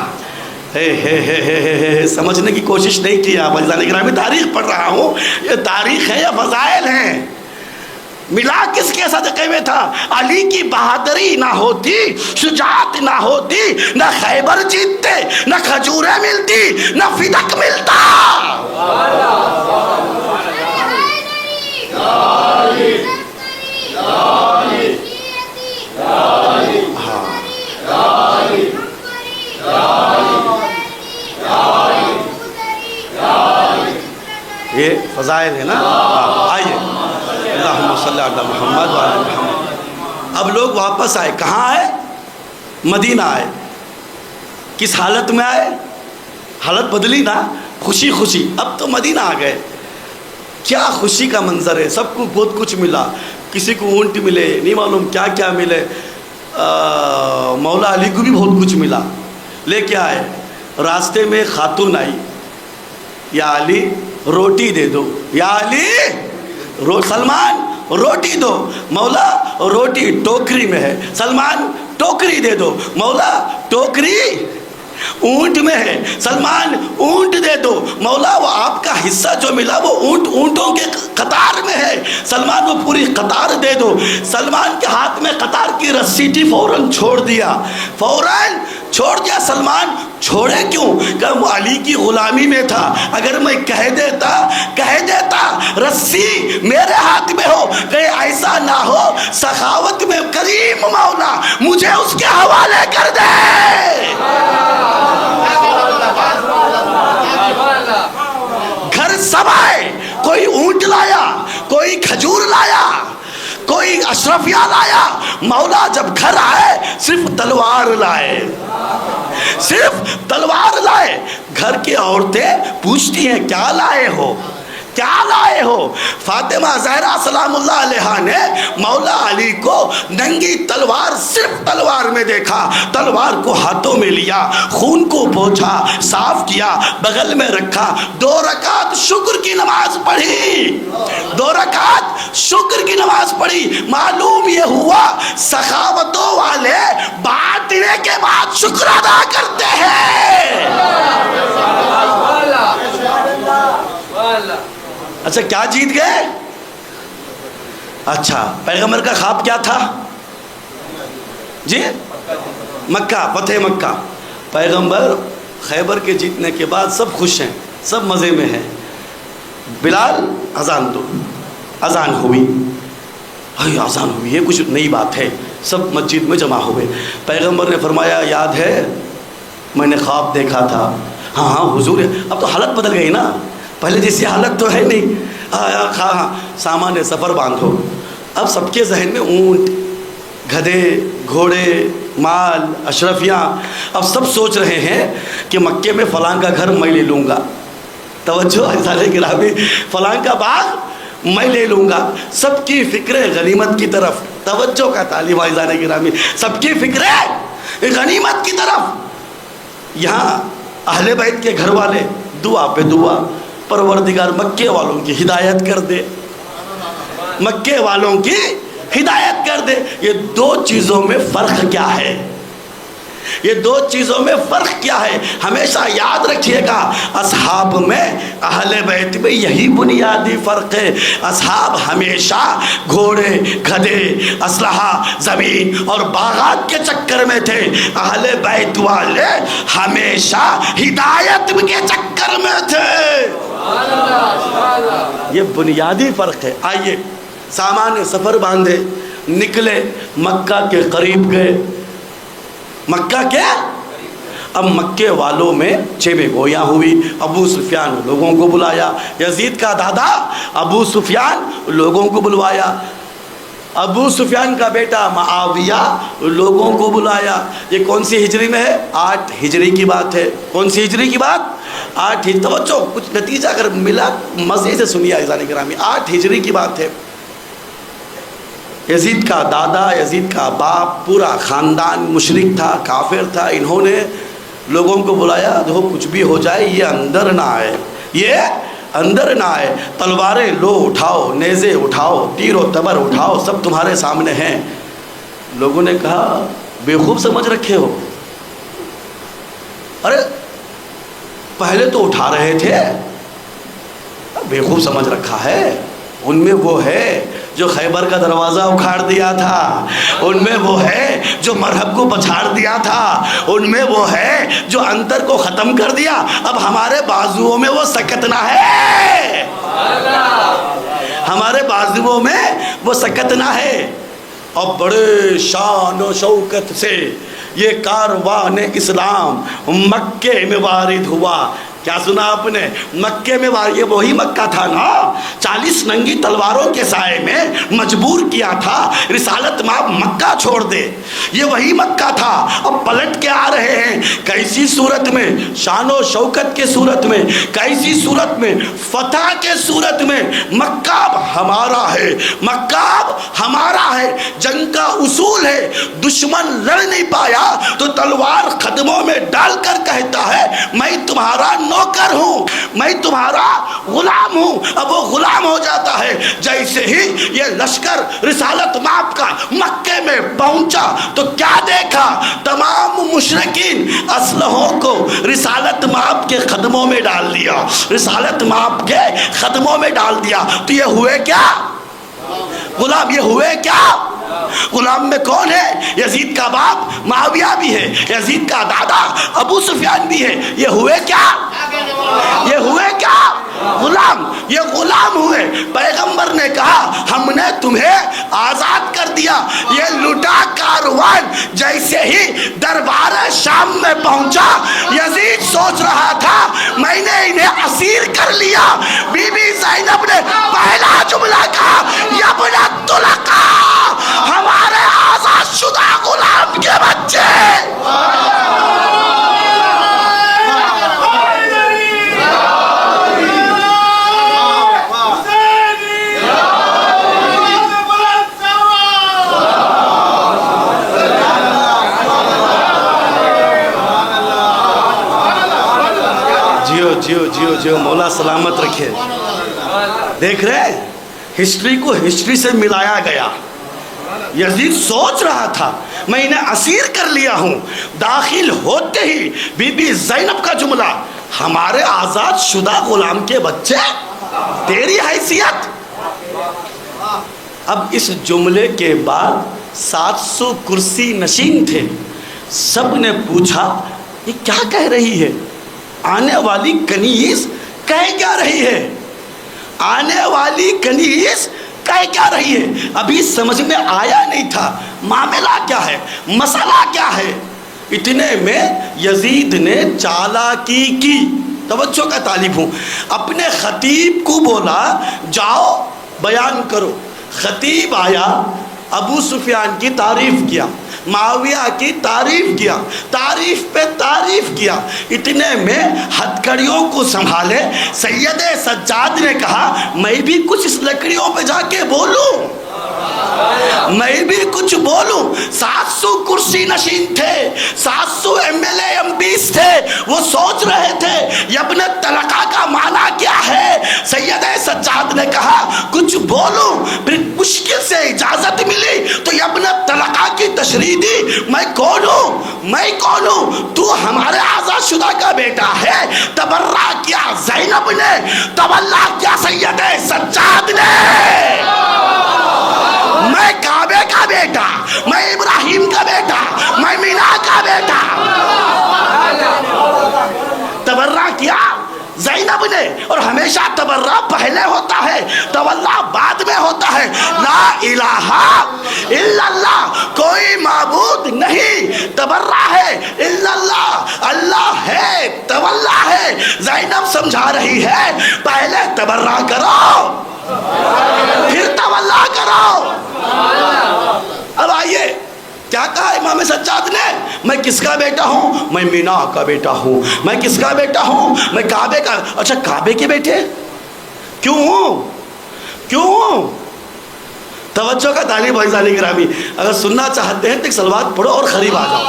Speaker 1: سمجھنے کی کوشش نہیں کیا بھائی گرامی، تاریخ پڑھ رہا ہوں، یہ تاریخ ہے یا فضائل ہیں؟ ملا کس کے صدقے میں تھا؟ علی کی بہادری نہ ہوتی، شجاعت نہ ہوتی، نہ خیبر جیتتے، نہ کھجوریں ملتی، نہ فدق ملتا۔ یہ فضائل ہے نا۔ آئیے اللہم صلی علی محمد وعلی محمد۔ اب لوگ واپس آئے، کہاں آئے؟ مدینہ آئے۔ کس حالت میں آئے؟ حالت بدلی نا، خوشی خوشی۔ اب تو مدینہ آ گئے، کیا خوشی کا منظر ہے، سب کو بہت کچھ ملا، کسی کو اونٹ ملے، نہیں معلوم کیا کیا ملے، مولا علی کو بھی بہت کچھ ملا، لے کے آئے۔ راستے میں خاتون آئی، یا علی روٹی دے دو، یا علی سلمان روٹی دو، مولا روٹی ٹوکری میں ہے، سلمان ٹوکری دے دو، مولا ٹوکری اونٹ میں ہے، سلمان اونٹ دے دو، مولا وہ آپ کا حصہ جو ملا وہ اونٹوں کے قطار میں ہے، سلمان وہ پوری قطار دے دو۔ سلمان کے ہاتھ میں قطار کی رسی تھی، فوراً چھوڑ دیا، فوراً چھوڑ دیا۔ سلمان چھوڑے کیوں؟ کہ وہ علی کی غلامی میں تھا، اگر میں کہہ دیتا رسی میرے ہاتھ میں ہو، کہ ایسا نہ ہو سخاوت میں کریم مولا مجھے اس کے حوالے کر دے۔ گھر سب آئے، کوئی اونٹ لایا، کوئی کھجور لایا، کوئی اشرفیہ لایا، مولا جب گھر آئے صرف تلوار لائے، صرف تلوار لائے۔ گھر کی عورتیں پوچھتی ہیں کیا لائے ہو، کیا لائے ہو؟ فاطمہ زہرا سلام اللہ علیہا نے مولا علی کو ننگی تلوار، صرف تلوار میں دیکھا، تلوار کو ہاتھوں میں لیا، خون کو پوچھا، صاف کیا، بغل میں رکھا، 2 رکعت شکر کی نماز پڑھی، 2 رکعت شکر کی نماز پڑھی۔ معلوم یہ ہوا سخاوتوں والے بانٹنے کے بعد شکر ادا کرتے ہیں۔ اچھا کیا جیت گئے؟ اچھا پیغمبر کا خواب کیا تھا جی؟ مکہ، فتح مکہ۔ پیغمبر خیبر کے جیتنے کے بعد سب خوش ہیں، سب مزے میں ہیں۔ بلال اذان دو، اذان ہوئی، اذان ہوئی، یہ کچھ نئی بات ہے، سب مسجد میں جمع ہوئے۔ پیغمبر نے فرمایا یاد ہے میں نے خواب دیکھا تھا؟ ہاں ہاں حضور، اب تو حالت بدل گئی نا، پہلے جیسی حالت تو ہے نہیں۔ ہاں سامان سفر باندھو۔ اب سب کے ذہن میں اونٹ، گدھے، گھوڑے، مال، اشرفیاں، اب سب سوچ رہے ہیں کہ مکے میں فلاں کا گھر میں لے لوں گا، توجہ عزیزان گرامی، فلاں کا باغ میں لے لوں گا۔ سب کی فکر غنیمت کی طرف، توجہ کا تعلیم عزیزان گرامی، سب کی فکر غنیمت کی طرف۔ یہاں اہل بیت کے گھر والے دعا پہ دعا، پروردگار مکے والوں کی ہدایت کر دے، مکے والوں کی ہدایت کر دے۔ یہ 2 چیزوں میں فرق کیا ہے؟ یہ دو چیزوں میں فرق کیا ہے ہمیشہ یاد رکھیے گا. اصحاب میں اہل بیت میں یہی بنیادی فرق ہے. اصحاب ہمیشہ گھوڑے گدھے اسلحہ زمین اور باغات کے چکر میں تھے. اہل بیت والے ہمیشہ ہدایت کے چکر میں تھے. یہ بنیادی فرق ہے. آئیے سامان سفر باندھے نکلے مکہ کے قریب گئے. مکہ کیا؟ اب مکے والوں میں چیبے گویاں ہوئی. ابو سفیان لوگوں کو بلایا. یزید کا دادا ابو سفیان لوگوں کو بلوایا. ابو سفیان کا بیٹا معاویہ لوگوں کو بلایا. یہ کون سی ہجری میں ہے؟ 8 ہجری کی بات ہے. کون سی ہجری کی بات؟ 8 ہجری. توجہ کچھ نتیجہ اگر ملا مزے سے سنیے عزیزان گرامی. 8 ہجری کی بات ہے. یزید کا دادا یزید کا باپ پورا خاندان مشرک تھا کافر تھا. انہوں نے لوگوں کو بلایا دیکھو کچھ بھی ہو جائے یہ اندر نہ آئے یہ اندر نہ آئے. تلواریں لو اٹھاؤ نیزے اٹھاؤ تیر و تبر اٹھاؤ سب تمہارے سامنے ہیں. لوگوں نے کہا بیوقوف سمجھ رکھے ہو. ارے پہلے تو اٹھا رہے تھے بیوقوف سمجھ رکھا ہے. ان میں وہ ہے جو خیبر کا دروازہ اکھاڑ دیا تھا. ان میں وہ ہے جو مرحب کو پچھاڑ دیا تھا. ان میں وہ ہے جو انتر کو ختم کر دیا. اب ہمارے بازوؤں میں وہ سکتنا ہے. ہمارے بازوؤں میں وہ سکتنا ہے. اور بڑے شان و شوکت سے یہ کاروان اسلام مکے میں وارد ہوا. کیا سنا آپ نے؟ مکے میں یہ وہی مکہ تھا نا 40 ننگی تلواروں کے سائے میں مجبور کیا تھا رسالت مآب مکہ چھوڑ دے. یہ وہی مکہ تھا. اب پلٹ کے آ رہے ہیں کیسی صورت میں؟ شان و شوکت کے صورت میں. کیسی صورت میں؟ فتح کے صورت میں. مکہ اب ہمارا ہے. مکہ اب ہمارا ہے. جنگ کا اصول ہے دشمن لڑ نہیں پایا تو تلوار قدموں میں ڈال کر کہتا ہے میں تمہارا نوکر ہوں میں تمہارا غلام ہوں. اب وہ غلام ہو جاتا ہے. جیسے ہی یہ لشکر رسالت مآب کا مکے میں پہنچا تو کیا دیکھا؟ تمام مشرکین اسلحوں کو رسالت مآب کے قدموں میں ڈال دیا. رسالت مآب کے قدموں میں ڈال دیا. تو یہ ہوئے کیا غلام؟ یہ ہوئے کیا غلام میں کون ہے؟ یزید کا باپ معاویہ بھی ہے. یزید کا دادا ابو سفیان بھی ہے. یہ ہوئے کیا؟ یہ ہوئے کیا غلام. یہ غلام ہوئے. پیغمبر نے کہا ہم نے تمہیں آزاد کر دیا. یہ لٹا کاروان جیسے ہی دربار شام میں پہنچا یزید سوچ رہا تھا میں نے انہیں اسیر کر لیا. بی بی زینب نے پہلا جملہ کہا یا ابن الطلقاء ہمارے آزاد شدہ غلام کے بچے. جیو مولا سلامت رکھے. دیکھ رہے ہسٹری کو ہسٹری سے ملایا گیا. یزید سوچ رہا تھا میں انہیں اسیر کر لیا ہوں. داخل ہوتے ہی بی بی زینب کا جملہ ہمارے آزاد شدہ غلام کے بچے تیری حیثیت. اب اس جملے کے بعد 700 کرسی نشین تھے. سب نے پوچھا یہ کیا کہہ رہی ہے؟ آنے والی کنیز کہہ کیا رہی ہے؟ آنے والی کنیز کہہ کیا رہی ہے؟ ابھی سمجھ میں آیا نہیں تھا معاملہ کیا ہے مسئلہ کیا ہے. اتنے میں یزید نے چالاکی کی. توجہ کا طالب ہوں. اپنے خطیب کو بولا جاؤ بیان کرو. خطیب آیا ابو سفیان کی تعریف کیا معاویہ کی تعریف کیا تعریف پہ تعریف کیا. اتنے میں ہتھکڑیوں کو سنبھالے سید سجاد نے کہا میں بھی کچھ اس لکڑیوں پہ جا کے بولوں میں بھی کچھ بولوں. 700 کرسی نشین تھے 700 MLA MPs تھے. وہ سوچ رہے تھے یبن طلقہ کا معنی کیا ہے. سید سجاد نے کہا کچھ بولوں. پھر مشکل سے اجازت ملی تو یبن طلقہ کی تشریح دی. میں کون ہوں؟ میں کون ہوں؟ تو ہمارے آزاد شدہ کا بیٹا ہے۔ تبرہ کیا زینب نے، تولا کیا سید سجاد نے۔ میں کعبے کا بیٹا، میں ابراہیم کا بیٹا، میں مینا کا بیٹا۔ تبرہ کیا زینب نے، اور ہمیشہ تبرہ پہلے ہوتا ہے، تولا بعد میں ہوتا ہے۔ لا الہ الا اللہ، کوئی معبود نہیں، تبرہ ہے الا اللہ، اللہ ہے، تولا ہے۔ زینب سمجھا رہی ہے پہلے تبرہ کرو پھر تولا کرو۔ اب آئیے کیا کہا امام سجاد نے؟ میں کس کا بیٹا ہوں؟ میں مینا کا بیٹا ہوں۔ میں کس کا بیٹا ہوں؟ میں کعبے کا۔ اچھا کعبے کے بیٹے کیوں ہوں؟ کیوں ہوں؟ توجہ کا طالب عزیزان گرامی، اگر سننا چاہتے ہیں تو ایک صلوات پڑھو اور قریب آ جاؤ۔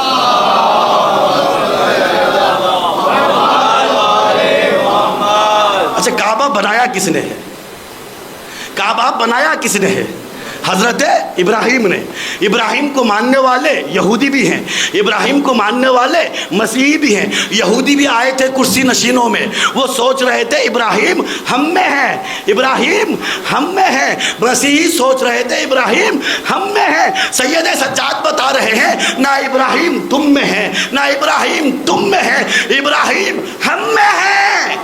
Speaker 1: اچھا کعبہ بنایا کس نے ہے؟ کعبہ بنایا کس نے ہے؟ حضرت ابراہیم نے۔ ابراہیم کو ماننے والے یہودی بھی ہیں، ابراہیم کو ماننے والے مسیحی بھی ہیں۔ یہودی بھی آئے تھے کرسی نشینوں میں، وہ سوچ رہے تھے ابراہیم ہم میں ہے، ابراہیم ہم میں ہے۔ مسیحی سوچ رہے تھے ابراہیم ہم میں ہے۔ سید سجاد بتا رہے ہیں نہ ابراہیم تم میں ہے، نہ ابراہیم تم میں ہے، ابراہیم ہم میں ہے،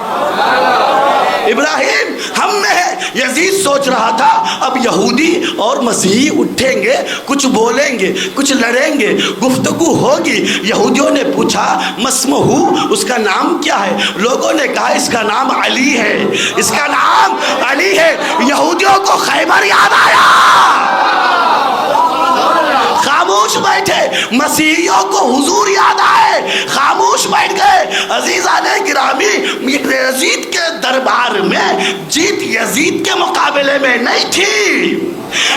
Speaker 1: ابراہیم ہم میں ہے۔ یزید سوچ رہا تھا اب یہودی اور مسیحی اٹھیں گے، کچھ بولیں گے، کچھ لڑیں گے، گفتگو ہوگی۔ یہودیوں نے پوچھا مسمہو، اس کا نام کیا ہے؟ لوگوں نے کہا اس کا نام علی ہے، اس کا نام علی ہے۔ یہودیوں کو خیبر یاد آیا، خاموش بیٹھے۔ مسیحیوں کو حضور یاد آئے، خاموش بیٹھ گئے۔ عزیزان گرامی، یزید کے دربار میں جیت یزید کے مقابلے میں نہیں تھی،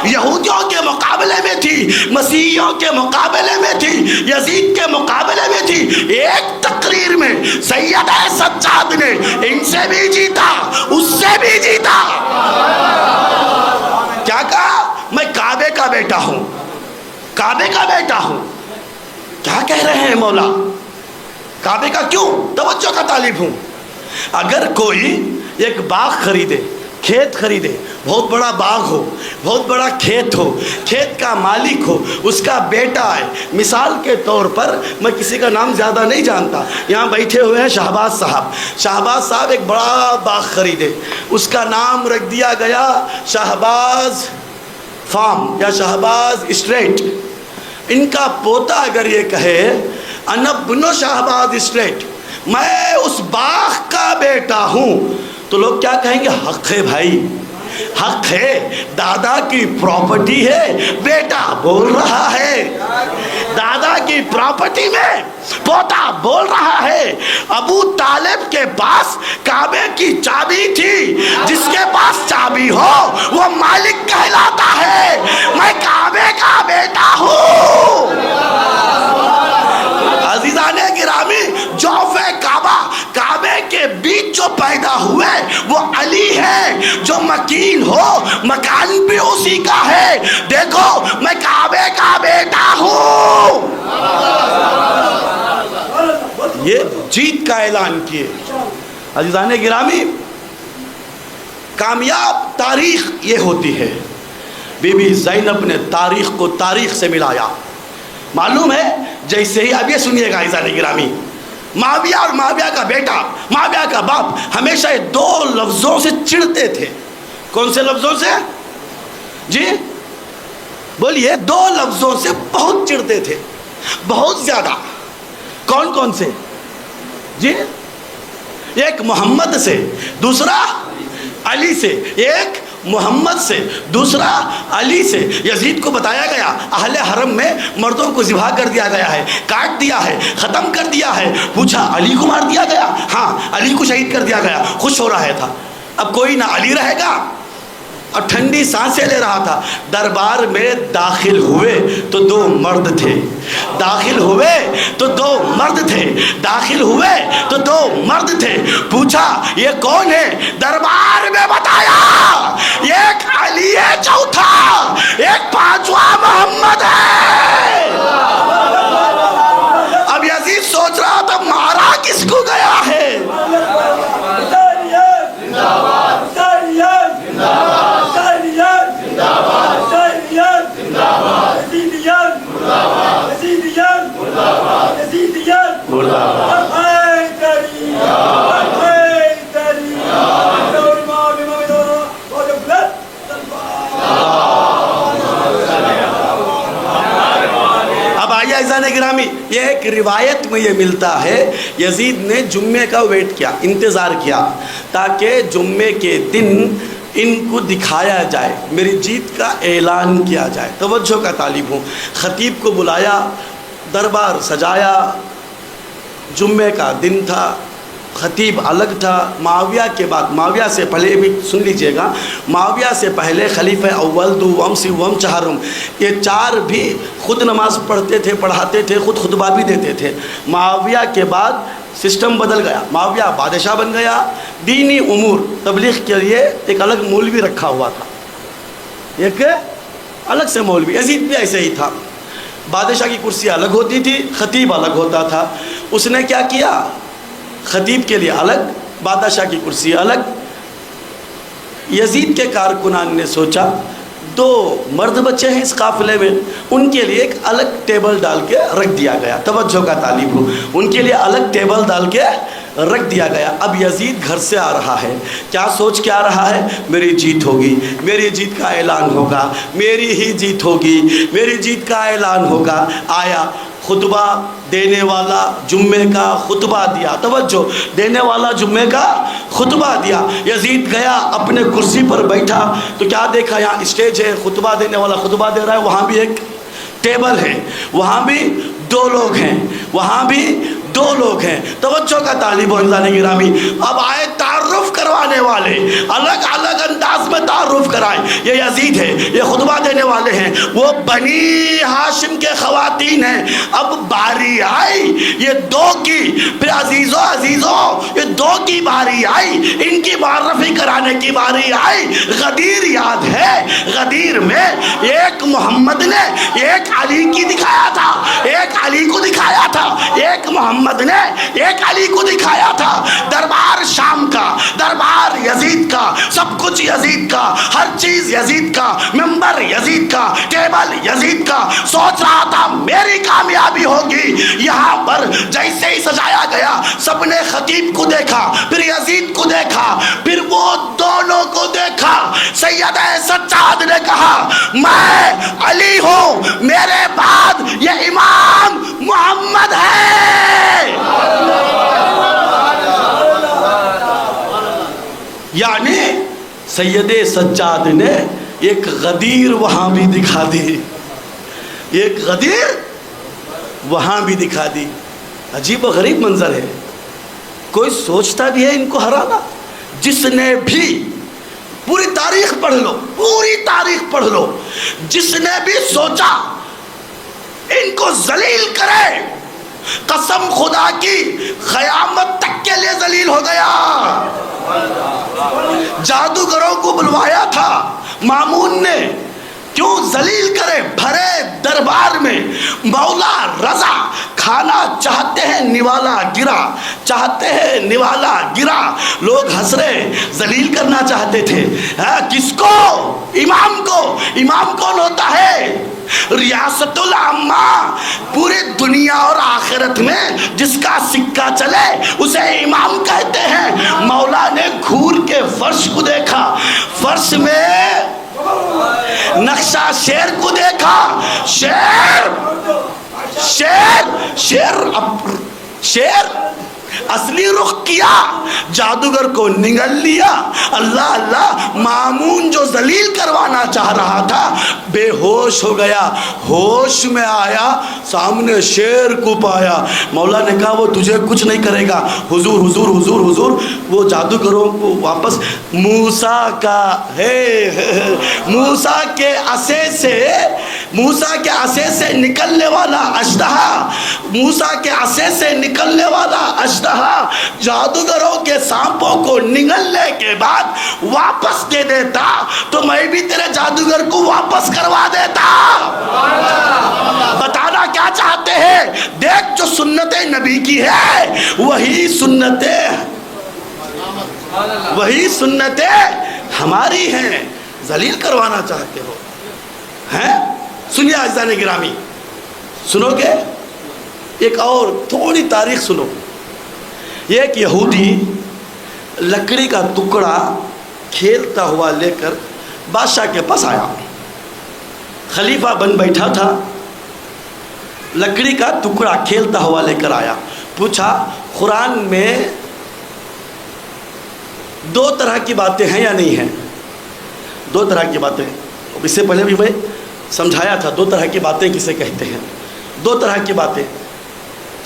Speaker 1: یہودیوں کے مقابلے میں تھی، مسیحیوں کے مقابلے میں تھی، یزید کے مقابلے میں تھی۔ ایک تقریر میں سید سجاد نے ان سے بھی جیتا، اس سے بھی جیتا۔ کیا کہا؟ میں کعبے کا بیٹا ہوں، کعبے کا بیٹا ہوں۔ کیا کہہ رہے ہیں مولا؟ کعبے کا کیوں؟ توجہ کا طالب ہوں۔ اگر کوئی ایک باغ خریدے، کھیت خریدے، بہت بڑا باغ ہو، بہت بڑا کھیت ہو، کھیت کا مالک ہو، اس کا بیٹا ہے۔ مثال کے طور پر میں کسی کا نام زیادہ نہیں جانتا، یہاں بیٹھے ہوئے ہیں شہباز صاحب۔ شہباز صاحب ایک بڑا باغ خریدے، اس کا نام رکھ دیا گیا شہباز فارم یا شہباز اسٹریٹ۔ ان کا پوتا اگر یہ کہے انا بنو شہباز اسٹریٹ، میں اس باغ کا بیٹا ہوں، تو لوگ کیا کہیں گے؟ حق ہے بھائی، حق ہے، دادا کی پراپرٹی ہے، بیٹا بول رہا ہے۔ دادا کی پراپرٹی میں پوتا بول رہا ہے۔ ابو طالب کے پاس کعبے کی چابی تھی، جس کے پاس چابی ہو وہ مالک کہلاتا ہے۔ میں کعبے کا بیٹا ہوں۔ عزیزان گرامی، جوف کعبہ، کعبے کے بیچ جو پیدا ہوئے وہ علی ہے، جو مکین ہو مکان بھی اسی کا ہے۔ دیکھو میں کعبے کا بیٹا ہوں۔ یہ جیت کا اعلان کیے۔ عزیزان گرامی، کامیاب تاریخ یہ ہوتی ہے۔ بی بی زینب نے تاریخ کو تاریخ سے ملایا۔ معلوم ہے جیسے ہی، اب یہ سنیے گا عزیزان گرامی، معاویہ اور معاویہ کا بیٹا، معاویہ کا باپ ہمیشہ دو لفظوں سے چڑھتے تھے۔ کون سے لفظوں سے؟ جی بولیے۔ دو لفظوں سے بہت چڑھتے تھے، بہت زیادہ۔ کون کون سے؟ جی ایک محمد سے، دوسرا علی سے۔ ایک محمد سے، دوسرا علی سے۔ یزید کو بتایا گیا اہل حرم میں مردوں کو ذبح کر دیا گیا ہے، کاٹ دیا ہے، ختم کر دیا ہے۔ پوچھا علی کو مار دیا گیا؟ ہاں علی کو شہید کر دیا گیا۔ خوش ہو رہا تھا، اب کوئی نہ علی رہے گا، اور ٹھنڈی سانسیں لے رہا تھا۔ دربار میں داخل ہوئے تو دو مرد تھے، داخل ہوئے تو دو مرد تھے، داخل ہوئے تو دو مرد تھے۔ پوچھا یہ کون ہے؟ دربار میں بتایا ایک علی ہے، چوتھا ایک پانچواں محمد ہے۔ ایک روایت میں یہ ملتا ہے یزید نے جمعے کا ویٹ کیا، انتظار کیا تاکہ جمعے کے دن ان کو دکھایا جائے، میری جیت کا اعلان کیا جائے۔ توجہ کا طالب ہوں، خطیب کو بلایا، دربار سجایا، جمعے کا دن تھا، خطیب الگ تھا۔ معاویہ کے بعد، معاویہ سے پہلے بھی سن لیجئے گا، معاویہ سے پہلے خلیفہ اول، دوم، سوم، چہارم، یہ چار بھی خود نماز پڑھتے تھے، پڑھاتے تھے، خود خطبہ بھی دیتے تھے۔ معاویہ کے بعد سسٹم بدل گیا، معاویہ بادشاہ بن گیا، دینی امور تبلیغ کے لیے ایک الگ مولوی رکھا ہوا تھا، ایک الگ سے مولوی۔ یزید بھی ایسے ہی تھا، بادشاہ کی کرسی الگ ہوتی تھی، خطیب الگ ہوتا تھا۔ اس نے کیا کیا؟ خطیب کے لیے الگ، بادشاہ کی کرسی الگ۔ یزید کے کارکنان نے سوچا دو مرد بچے ہیں اس قافلے میں، ان کے لیے ایک الگ ٹیبل ڈال کے رکھ دیا گیا۔ توجہ کا طالب ہو، ان کے لیے الگ ٹیبل ڈال کے رکھ دیا گیا۔ اب یزید گھر سے آ رہا ہے، کیا سوچ کے آ رہا ہے؟ میری جیت ہوگی، میری جیت کا اعلان ہوگا، میری ہی جیت ہوگی، میری جیت کا اعلان ہوگا۔ آیا، خطبہ دینے والا جمعے کا خطبہ دیا، توجہ، دینے والا جمعے کا خطبہ دیا۔ یزید گیا، اپنے کرسی پر بیٹھا تو کیا دیکھا؟ یہاں اسٹیج ہے، خطبہ دینے والا خطبہ دے رہا ہے، وہاں بھی ایک ٹیبل ہے، وہاں بھی دو لوگ ہیں، وہاں بھی دو لوگ ہیں۔ توجہ کا طالب و عزیزان گرامی، اب آئے تعارف کروانے والے، الگ الگ انداز میں تعارف کرائیں۔ یہ یزید ہے، یہ خطبہ دینے والے ہیں، وہ بنی ہاشم کے خواتین ہیں۔ اب باری آئی یہ دو کی، پھر عزیزوں یہ دو کی باری آئی، ان کی معرفی کرانے کی باری آئی۔ غدیر یاد ہے، غدیر میں ایک محمد نے ایک علی کی دکھایا تھا، ایک علی کو دکھایا تھا، ایک محمد نے ایک علی کو دکھایا تھا۔ دربار شام کا، دربار یزید کا، سب کچھ یزید کا، ہر چیز یزید کا، ممبر یزید کا، ٹیبل یزید کا۔ سوچ رہا تھا میری کامیابی ہوگی۔ یہاں پر جیسے ہی سجایا گیا، سب نے خطیب کو دیکھا، پھر یزید کو دیکھا، پھر وہ دونوں کو دیکھا۔ سید سجاد نے کہا میں علی ہوں، میرے بعد یہ امام محمد ہے۔ یعنی سید سجاد نے ایک غدیر وہاں بھی دکھا دی، ایک غدیر وہاں بھی دکھا دی۔ عجیب و غریب منظر ہے، کوئی سوچتا بھی ہے ان کو ہرانا؟ جس نے بھی، پوری تاریخ پڑھ لو، پوری تاریخ پڑھ لو، جس نے بھی سوچا ان کو ذلیل کرے، قسم خدا کی قیامت تک کے لیے ذلیل ہو گیا۔ جادوگروں کو بلوایا تھا مامون نے، کیوں ذلیل کرے؟ بھرے دربار میں مولا رضا کھانا چاہتے ہیں، نوالا گرا، چاہتے ہیں نوالا گرا۔ لوگ ہنس رہے، ذلیل کرنا چاہتے تھے کس کو؟ امام کو۔ امام کون ہوتا ہے؟ ریاست العامہ، پوری دنیا اور آخرت میں جس کا سکہ چلے اسے امام کہتے ہیں۔ مولا نے گھور کے فرش کو دیکھا، فرش میں نقشہ شیر کو دیکھا، شیر اصلی رخ کیا، جادوگر کو نگل لیا۔ اللہ اللہ، مامون جو ذلیل کروانا چاہ رہا تھا بے ہوش ہو گیا، ہوش میں آیا، سامنے شیر کو پایا۔ مولا نے کہا وہ تجھے کچھ نہیں کرے گا، حضور حضور حضور حضور۔ وہ جادوگروں کو واپس موسیٰ کا ہے، موسیٰ کے عصے سے، موسیٰ کے عصے سے نکلنے والا اژدہا، موسیٰ کے عصے سے نکلنے والا اژدہا جادوگروں کے سانپوں کو نگلنے کے بعد واپس دے دیتا تو میں بھی تیرے جادوگر کو واپس کروا دیتا۔ بتانا کیا چاہتے ہیں؟ دیکھ جو سنت نبی کی ہے وہی سنتیں ہماری ہیں۔ ذلیل کروانا چاہتے ہو ہیں؟ سنیے عزیزان گرامی، سنو گے؟ ایک اور تھوڑی تاریخ سنو۔ ایک یہودی لکڑی کا ٹکڑا کھیلتا ہوا لے کر بادشاہ کے پاس آیا، خلیفہ بن بیٹھا تھا، لکڑی کا ٹکڑا کھیلتا ہوا لے کر آیا. پوچھا قرآن میں 2 طرح کی باتیں ہیں یا نہیں ہیں؟ 2 طرح کی باتیں. اس سے پہلے بھی میں سمجھایا تھا 2 طرح کی باتیں کسے کہتے ہیں. 2 طرح کی باتیں.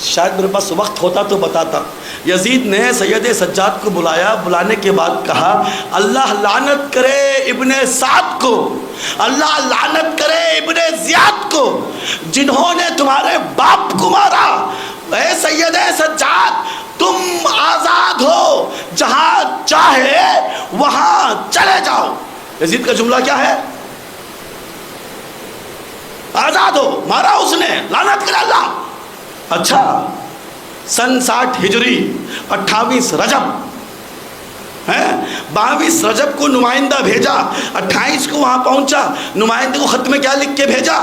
Speaker 1: شاید میرے پاس وقت ہوتا تو بتاتا. یزید نے سید سجاد کو بلایا. بلانے کے بعد کہا اللہ لعنت کرے ابن سعد کو, اللہ لعنت کرے ابن زیاد کو, جنہوں نے تمہارے باپ کو مارا. اے سید سجاد تم آزاد ہو, جہاں چاہے وہاں چلے جاؤ. یزید کا جملہ کیا ہے؟ آزاد ہو, مارا اس نے, لعنت کرے اللہ. اچھا, سن 60 ہجری 28 رجب 22 رجب کو نمائندہ بھیجا, 28 کو وہاں پہنچا. نمائندے کو خط میں کیا لکھ کے بھیجا؟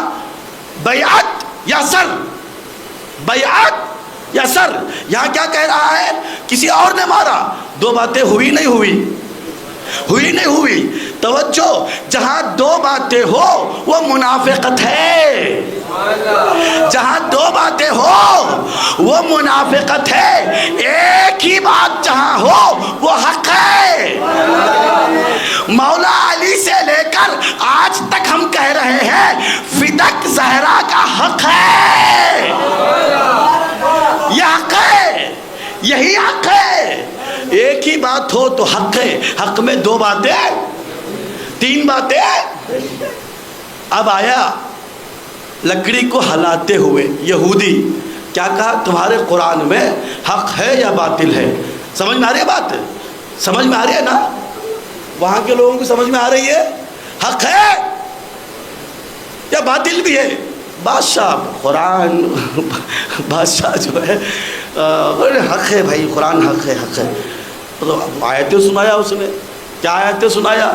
Speaker 1: بیعت یا سر, بیعت یا سر. یہاں کیا کہہ رہا ہے؟ کسی اور نے مارا. 2 باتیں ہوئی نہیں ہوئی؟ ہوئی نہیں ہوئی. توجہ, جہاں 2 باتیں ہو وہ منافقت ہے. جہاں 2 باتیں ہو وہ منافقت ہے. ایک ہی بات جہاں ہو وہ حق ہے. مولا علی سے لے کر آج تک ہم کہہ رہے ہیں فدق زہرا کا حق ہے. یہ حق ہے, یہی حق ہے. ایک ہی بات ہو تو حق ہے. حق میں 2 باتیں 3 باتیں. اب آیا لکڑی کو ہلاتے ہوئے یہودی. کیا کہا؟ تمہارے قرآن میں حق ہے یا باطل ہے؟ سمجھ میں آ رہی ہے بات؟ سمجھ میں آ رہی ہے نا؟ وہاں کے لوگوں کو سمجھ میں آ رہی ہے حق ہے یا باطل بھی ہے؟ بادشاہ قرآن بادشاہ جو ہے حق ہے بھائی, قرآن حق ہے, حق ہے. تو آیتیں سنایا اس نے. کیا آیتیں سنایا؟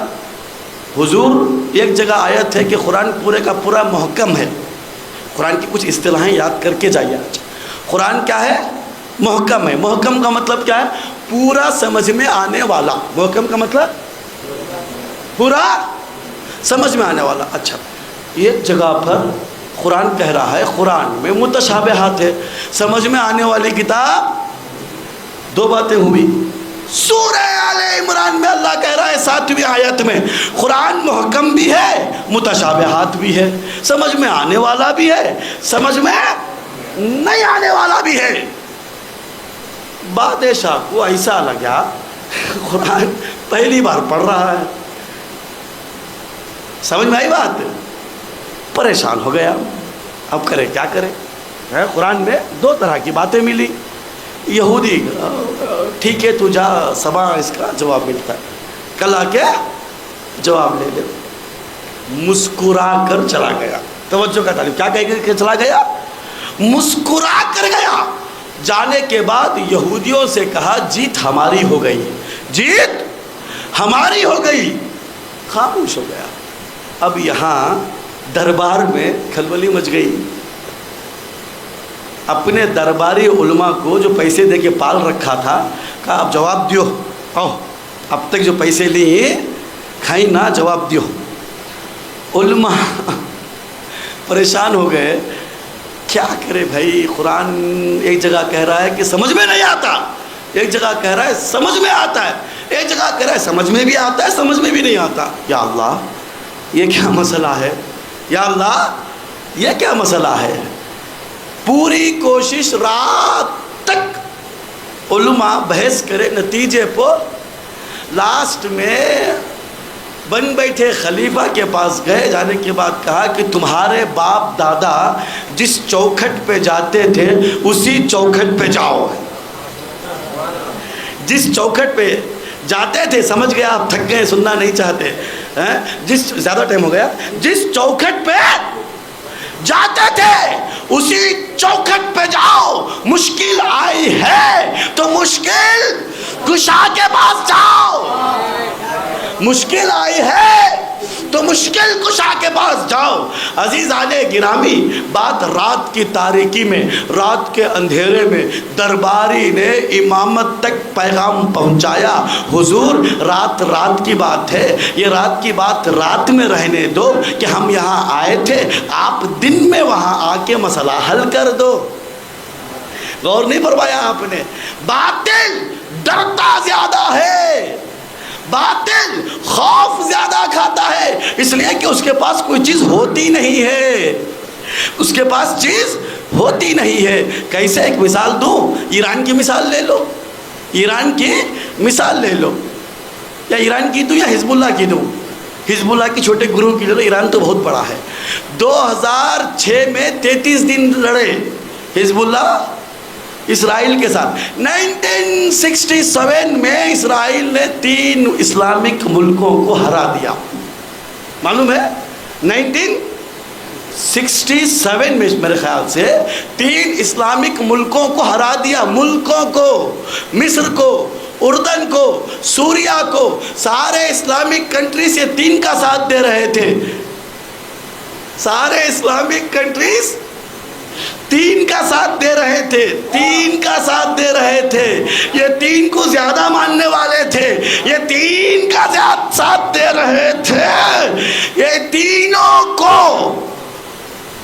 Speaker 1: حضور ایک جگہ آیت ہے کہ قرآن پورے کا پورا محکم ہے. قرآن کی کچھ اصطلاحیں یاد کر کے جائیے. قرآن کیا ہے؟ محکم ہے. محکم کا مطلب کیا ہے؟ پورا سمجھ میں آنے والا. محکم کا مطلب پورا سمجھ میں آنے والا. اچھا, ایک جگہ پر قرآن کہہ رہا ہے قرآن میں متشابہات ہے, سمجھ میں آنے والی کتاب. 2 باتیں ہوئی. سورہ آل عمران میں اللہ کہہ رہا ہے 7ویں آیت میں قرآن محکم بھی ہے, متشابہات بھی ہے, سمجھ میں آنے والا بھی ہے, سمجھ میں نہیں آنے والا بھی ہے. بادشاہ کو ایسا لگا قرآن پہلی بار پڑھ رہا ہے. سمجھ میں آئی بات؟ پریشان ہو گیا. اب کرے کیا کرے؟ قرآن میں 2 طرح کی باتیں ملی. یہودی ٹھیک ہے تو جا, سبا اس کا جواب ملتا ہے, کل آ کے جواب لے لے. مسکرا کر چلا گیا. توجہ کا تعلیم. کیا کہہ کے چلا گیا؟ مسکرا کر گیا. جانے کے بعد یہودیوں سے کہا جیت ہماری ہو گئی, جیت ہماری ہو گئی. خاموش ہو گیا. اب یہاں دربار میں کھلبلی مچ گئی. اپنے درباری علماء کو جو پیسے دے کے پال رکھا تھا کہا اب جواب دیو. اب تک جو پیسے لی کھائی نہ, جواب دیو. علماء پریشان ہو گئے. کیا کرے بھائی؟ قرآن ایک جگہ کہہ رہا ہے کہ سمجھ میں نہیں آتا, ایک جگہ کہہ رہا ہے سمجھ میں آتا ہے, ایک جگہ کہہ رہا ہے سمجھ میں بھی آتا ہے, سمجھ میں بھی نہیں آتا. یا اللہ یہ کیا مسئلہ ہے؟ یا اللہ یہ کیا مسئلہ ہے؟ پوری کوشش رات تک علماء بحث کرے, نتیجے پر لاسٹ میں بن بیٹھے خلیفہ کے پاس گئے. جانے کے بعد کہا کہ تمہارے باپ دادا جس چوکھٹ پہ جاتے تھے اسی چوکھٹ پہ جاؤ. جس چوکھٹ پہ جاتے تھے, سمجھ گیا آپ تھک گئے, سننا نہیں چاہتے, جس زیادہ ٹائم ہو گیا, جس چوکھٹ پہ جاتے تھے اسی چوکھٹ پہ جاؤ. مشکل آئی ہے تو مشکل کشا کے پاس جاؤ. مشکل آئی ہے تو مشکل کشا کے پاس جاؤ۔ عزیزان گرامی، بات رات کی تاریکی میں، رات کے اندھیرے میں درباری نے امامت تک پیغام پہنچایا، حضور رات کی بات ہے، یہ رات کی بات رات میں رہنے دو کہ ہم یہاں آئے تھے، آپ دن میں وہاں آ کے مسئلہ حل کر دو۔ غور نہیں فرمایا آپ نے؟ باطل ڈرتا زیادہ ہے، باطل خوف زیادہ کھاتا ہے، اس لیے کہ اس کے پاس کوئی چیز ہوتی نہیں ہے، اس کے پاس چیز ہوتی نہیں ہے۔ کیسے؟ ایک مثال دوں، ایران کی مثال لے لو، ایران کی مثال لے لو، یا ایران کی دوں یا حزب اللہ کی دوں؟ حزب اللہ کی چھوٹے گروہ کی لے لو، ایران تو بہت بڑا ہے۔ 2006 میں 33 دن لڑے حزب اللہ اسرائیل کے ساتھ۔ 1967 میں اسرائیل نے 3 اسلامک ملکوں کو ہرا دیا، معلوم ہے؟ 1967 میں میرے خیال سے 3 اسلامک ملکوں کو ہرا دیا، ملکوں کو، مصر کو، اردن کو، سوریا کو، سارے اسلامک کنٹریز یہ 3 کا ساتھ دے رہے تھے، سارے اسلامک کنٹریز 3 کا ساتھ دے رہے تھے، 3 کا ساتھ دے رہے تھے، یہ 3 کو زیادہ ماننے والے تھے، یہ 3 کا ساتھ دے رہے تھے، یہ تینوں کو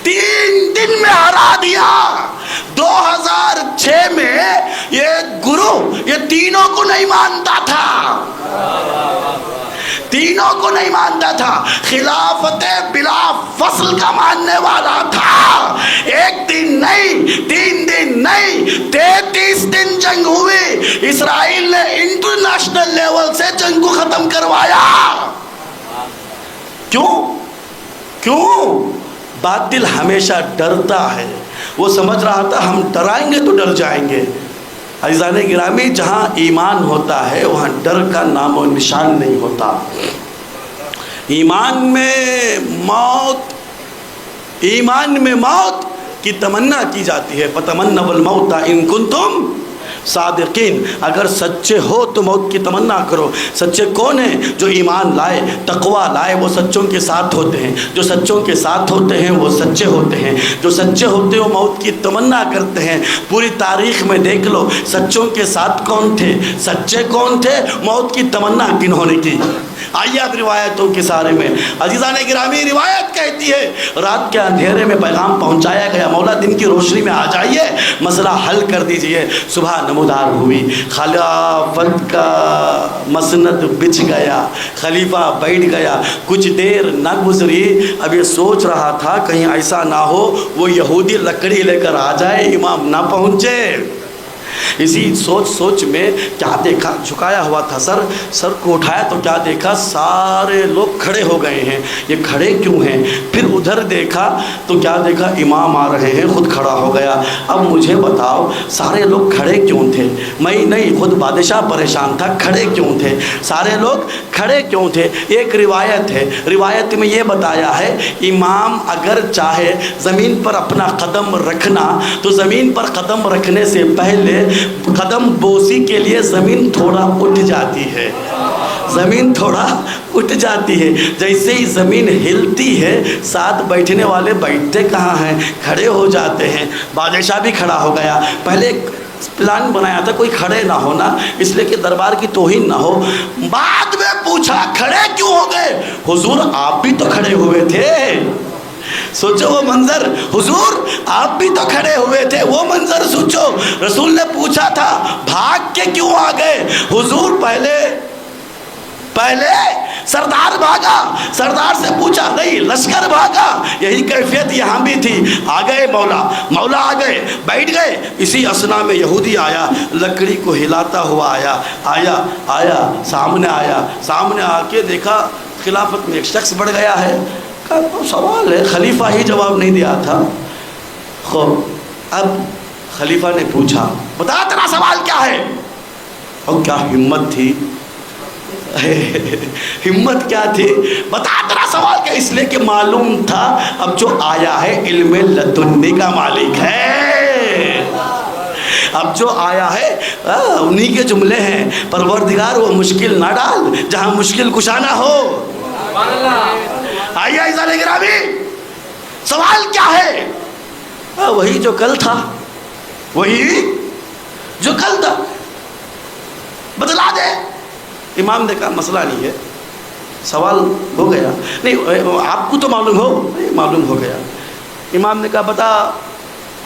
Speaker 1: 3 دن میں ہرا دیا۔ 2006 میں یہ گروہ یہ تینوں کو نہیں مانتا تھا، تینوں کو نہیں مانتا تھا، خلافت بلا فصل کا ماننے والا تھا۔ 1 دن نہیں، 3 دن نہیں، 33 دن جنگ ہوئی، اسرائیل نے انٹرنیشنل لیول سے جنگ کو ختم کروایا۔ کیوں؟ باطل ہمیشہ ڈرتا ہے، وہ سمجھ رہا تھا ہم ڈرائیں گے تو ڈر جائیں گے۔ عزیزان گرامی، جہاں ایمان ہوتا ہے وہاں ڈر کا نام و نشان نہیں ہوتا۔ ایمان میں موت کی تمنا کی جاتی ہے، فَتَمَنَّوُا الْمَوْتَ إِن كُنتُمْ صادقین، اگر سچے ہو تو موت کی تمنا کرو۔ سچے کون ہیں؟ جو ایمان لائے، تقوی لائے، وہ سچوں کے ساتھ ہوتے ہیں، جو سچوں کے ساتھ ہوتے ہیں وہ سچے ہوتے ہیں، جو سچے ہوتے ہیں وہ موت کی تمنا کرتے ہیں۔ پوری تاریخ میں دیکھ لو سچوں کے ساتھ کون تھے، سچے کون تھے، موت کی تمنا کنہوں نے کی؟ آئیے اب روایتوں کے سارے میں، عزیزان گرامی، روایت کہتی ہے رات کے اندھیرے میں پیغام پہنچایا گیا، مولا دن کی روشنی میں آ جائیے، مسئلہ حل کر دیجئے۔ صبح نمودار ہوئی، خلافت کا مسند بچھ گیا، خلیفہ بیٹھ گیا، کچھ دیر نہ گزری، اب یہ سوچ رہا تھا کہیں ایسا نہ ہو وہ یہودی لکڑی لے کر آ جائے، امام نہ پہنچے۔ اسی سوچ میں کیا دیکھا، جھکایا ہوا تھا سر کو اٹھایا تو کیا دیکھا، سارے لوگ کھڑے ہو گئے ہیں، یہ کھڑے کیوں ہیں؟ پھر ادھر دیکھا تو کیا دیکھا، امام آ رہے ہیں، خود کھڑا ہو گیا۔ اب مجھے بتاؤ سارے لوگ کھڑے کیوں تھے؟ میں نہیں، خود بادشاہ پریشان تھا، کھڑے کیوں تھے؟ سارے لوگ کھڑے کیوں تھے؟ ایک روایت ہے، روایت میں یہ بتایا ہے امام اگر چاہے زمین پر اپنا قدم رکھنا تو زمین پر قدم رکھنے سے پہلے قدم بوسی کے لیے زمین تھوڑا اٹھ جاتی ہے، زمین تھوڑا اٹھ جاتی ہے۔ جیسے ہی زمین ہلتی ہے ساتھ بیٹھنے والے بیٹھتے کہاں ہیں، کھڑے ہو جاتے ہیں۔ بادشاہ بھی کھڑا ہو گیا، پہلے پلان بنایا تھا کوئی کھڑے نہ ہونا اس لیے کہ دربار کی توہین نہ ہو، بعد میں پوچھا کھڑے کیوں ہو گئے؟ حضور آپ بھی تو کھڑے ہوئے تھے، سوچو وہ منظر، حضور آپ بھی تو کھڑے ہوئے تھے، وہ منظر سوچو۔ رسول نے پوچھا تھا بھاگ کے کیوں آ گئے؟ حضور پہلے سردار بھاگا، سردار سے پوچھا نہیں، لشکر بھاگا، یہی کیفیت یہاں بھی تھی۔ آ گئے مولا آ گئے، بیٹھ گئے۔ اسی اسنا میں یہودی آیا، لکڑی کو ہلاتا ہوا آیا، سامنے آ کے دیکھا خلافت میں ایک شخص بڑھ گیا ہے۔ سوال ہے، خلیفہ ہی جواب نہیں دیا تھا۔ اب خلیفہ نے پوچھا بتا تیرا سوال کیا ہے؟ اور کیا ہمت تھی، ہمت کیا تھی، بتا تیرا سوال کیا؟ اس لیے کہ معلوم تھا اب جو آیا ہے علم لدنی کا مالک ہے، اب جو آیا ہے انہی کے جملے ہیں، پروردگار وہ مشکل نہ ڈال جہاں مشکل کشا نہ ہو۔ آئیے عزیزان گرامی، سوال کیا ہے؟ وہی جو کل تھا، وہی جو کل تھا، بدلا دے۔ امام نے کہا مسئلہ نہیں ہے، سوال ہو گیا، نہیں آپ کو تو معلوم ہو، نہیں معلوم ہو گیا۔ امام نے کہا بتا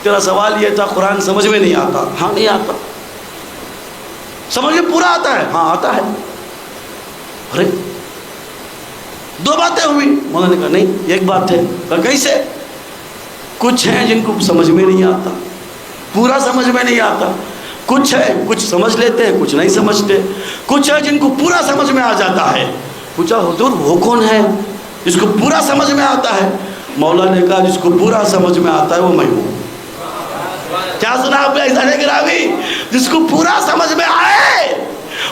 Speaker 1: تیرا سوال یہ تھا قرآن سمجھ میں نہیں آتا۔ ہاں نہیں آتا۔ سمجھ میں پورا آتا ہے؟ ہاں آتا ہے۔ ارے دو باتیں ہوئی۔ مولانا نے کہا نہیں ایک بات ہے۔ کہا کیسے؟ کچھ ہیں جن کو سمجھ میں نہیں آتا، پورا سمجھ میں نہیں آتا، کچھ ہے کچھ سمجھ لیتے ہیں کچھ نہیں سمجھتے، کچھ ہے جن کو پورا سمجھ میں آ جاتا ہے۔ پوچھا حضور وہ کون ہے جس کو پورا سمجھ میں آتا ہے؟ مولا نے کہا جس کو پورا سمجھ میں آتا ہے وہ میں ہوں۔ کیا سنا آپ نے عزیزان گرامی؟ جس کو پورا سمجھ میں آئے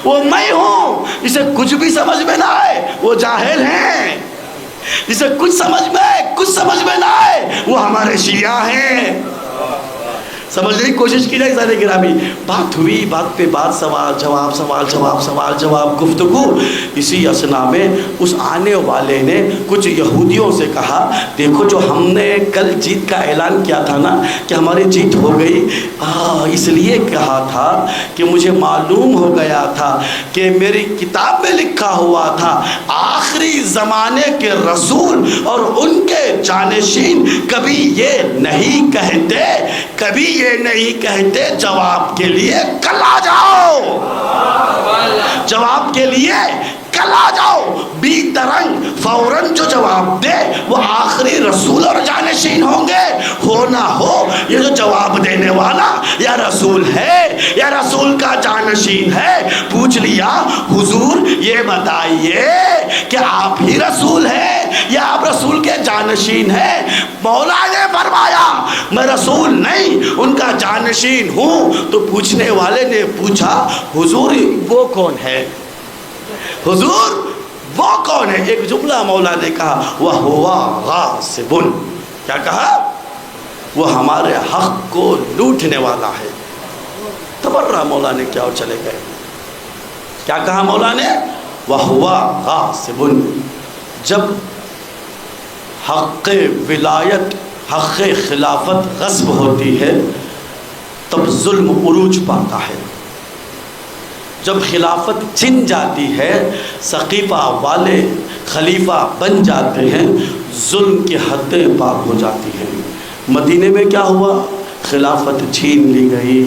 Speaker 1: وہ میں ہوں، جسے کچھ بھی سمجھ میں نہ آئے وہ جاہل ہیں، جسے کچھ سمجھ میں آئے کچھ سمجھ میں نہ آئے وہ ہمارے شیعہ ہیں۔ سمجھنے کی کوشش کی جائے عزیزان گرامی۔ بات ہوئی، بات پہ بات، سوال جواب سوال جواب سوال جواب گفتگو۔ اسی اثنا میں اس آنے والے نے کچھ یہودیوں سے کہا دیکھو جو ہم نے کل جیت کا اعلان کیا تھا نا کہ ہماری جیت ہو گئی، اس لیے کہا تھا کہ مجھے معلوم ہو گیا تھا کہ میری کتاب میں لکھا ہوا تھا آخری زمانے کے رسول اور ان کے جانشین کبھی یہ نہیں کہتے، کبھی یہ نہیں کہتے جواب کے لیے کل آ جاؤ، جواب کے لیے کل آ جاؤ۔ بی درنگ فوراً جو جواب دے وہ آخری رسول اور جانشین ہوں گے۔ ہو نہ ہو یہ جو جواب دینے والا یا رسول ہے یا رسول کا جانشین ہے۔ پوچھ لیا حضور یہ بتائیے کہ آپ ہی رسول ہیں یا آپ رسول کے جانشین ہیں؟ مولا نے فرمایا میں رسول نہیں ان کا جانشین ہوں۔ تو پوچھنے والے نے پوچھا حضور وہ کون ہے؟ حضور وہ کون ہے؟ ایک جملہ مولا نے کہا وَهُوَ غَاصِبٌ۔ کیا کہا؟ وہ ہمارے حق کو لوٹنے والا ہے۔ تبرہ مولا نے کیا اور چلے گئے۔ کیا کہا مولا نے؟ وَهُوَ غَاصِبٌ۔ جب حق ولایت حق خلافت غصب ہوتی ہے تب ظلم عروج پاتا ہے۔ جب خلافت چھن جاتی ہے سقیفہ والے خلیفہ بن جاتے ہیں، ظلم کی حدیں پار ہو جاتی ہیں۔ مدینے میں کیا ہوا؟ خلافت چھین لی گئی،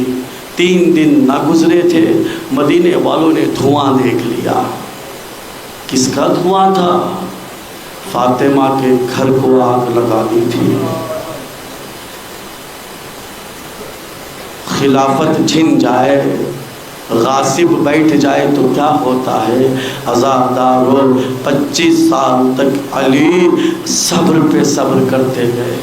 Speaker 1: 3 دن نہ گزرے تھے مدینے والوں نے دھواں دیکھ لیا۔ کس کا دھواں تھا؟ فاطمہ کے گھر کو آگ لگا دی تھی۔ خلافت چھن جائے، غاصب بیٹھ جائے تو کیا ہوتا ہے؟ عزاداروں 25 سال تک علی صبر پہ صبر کرتے گئے۔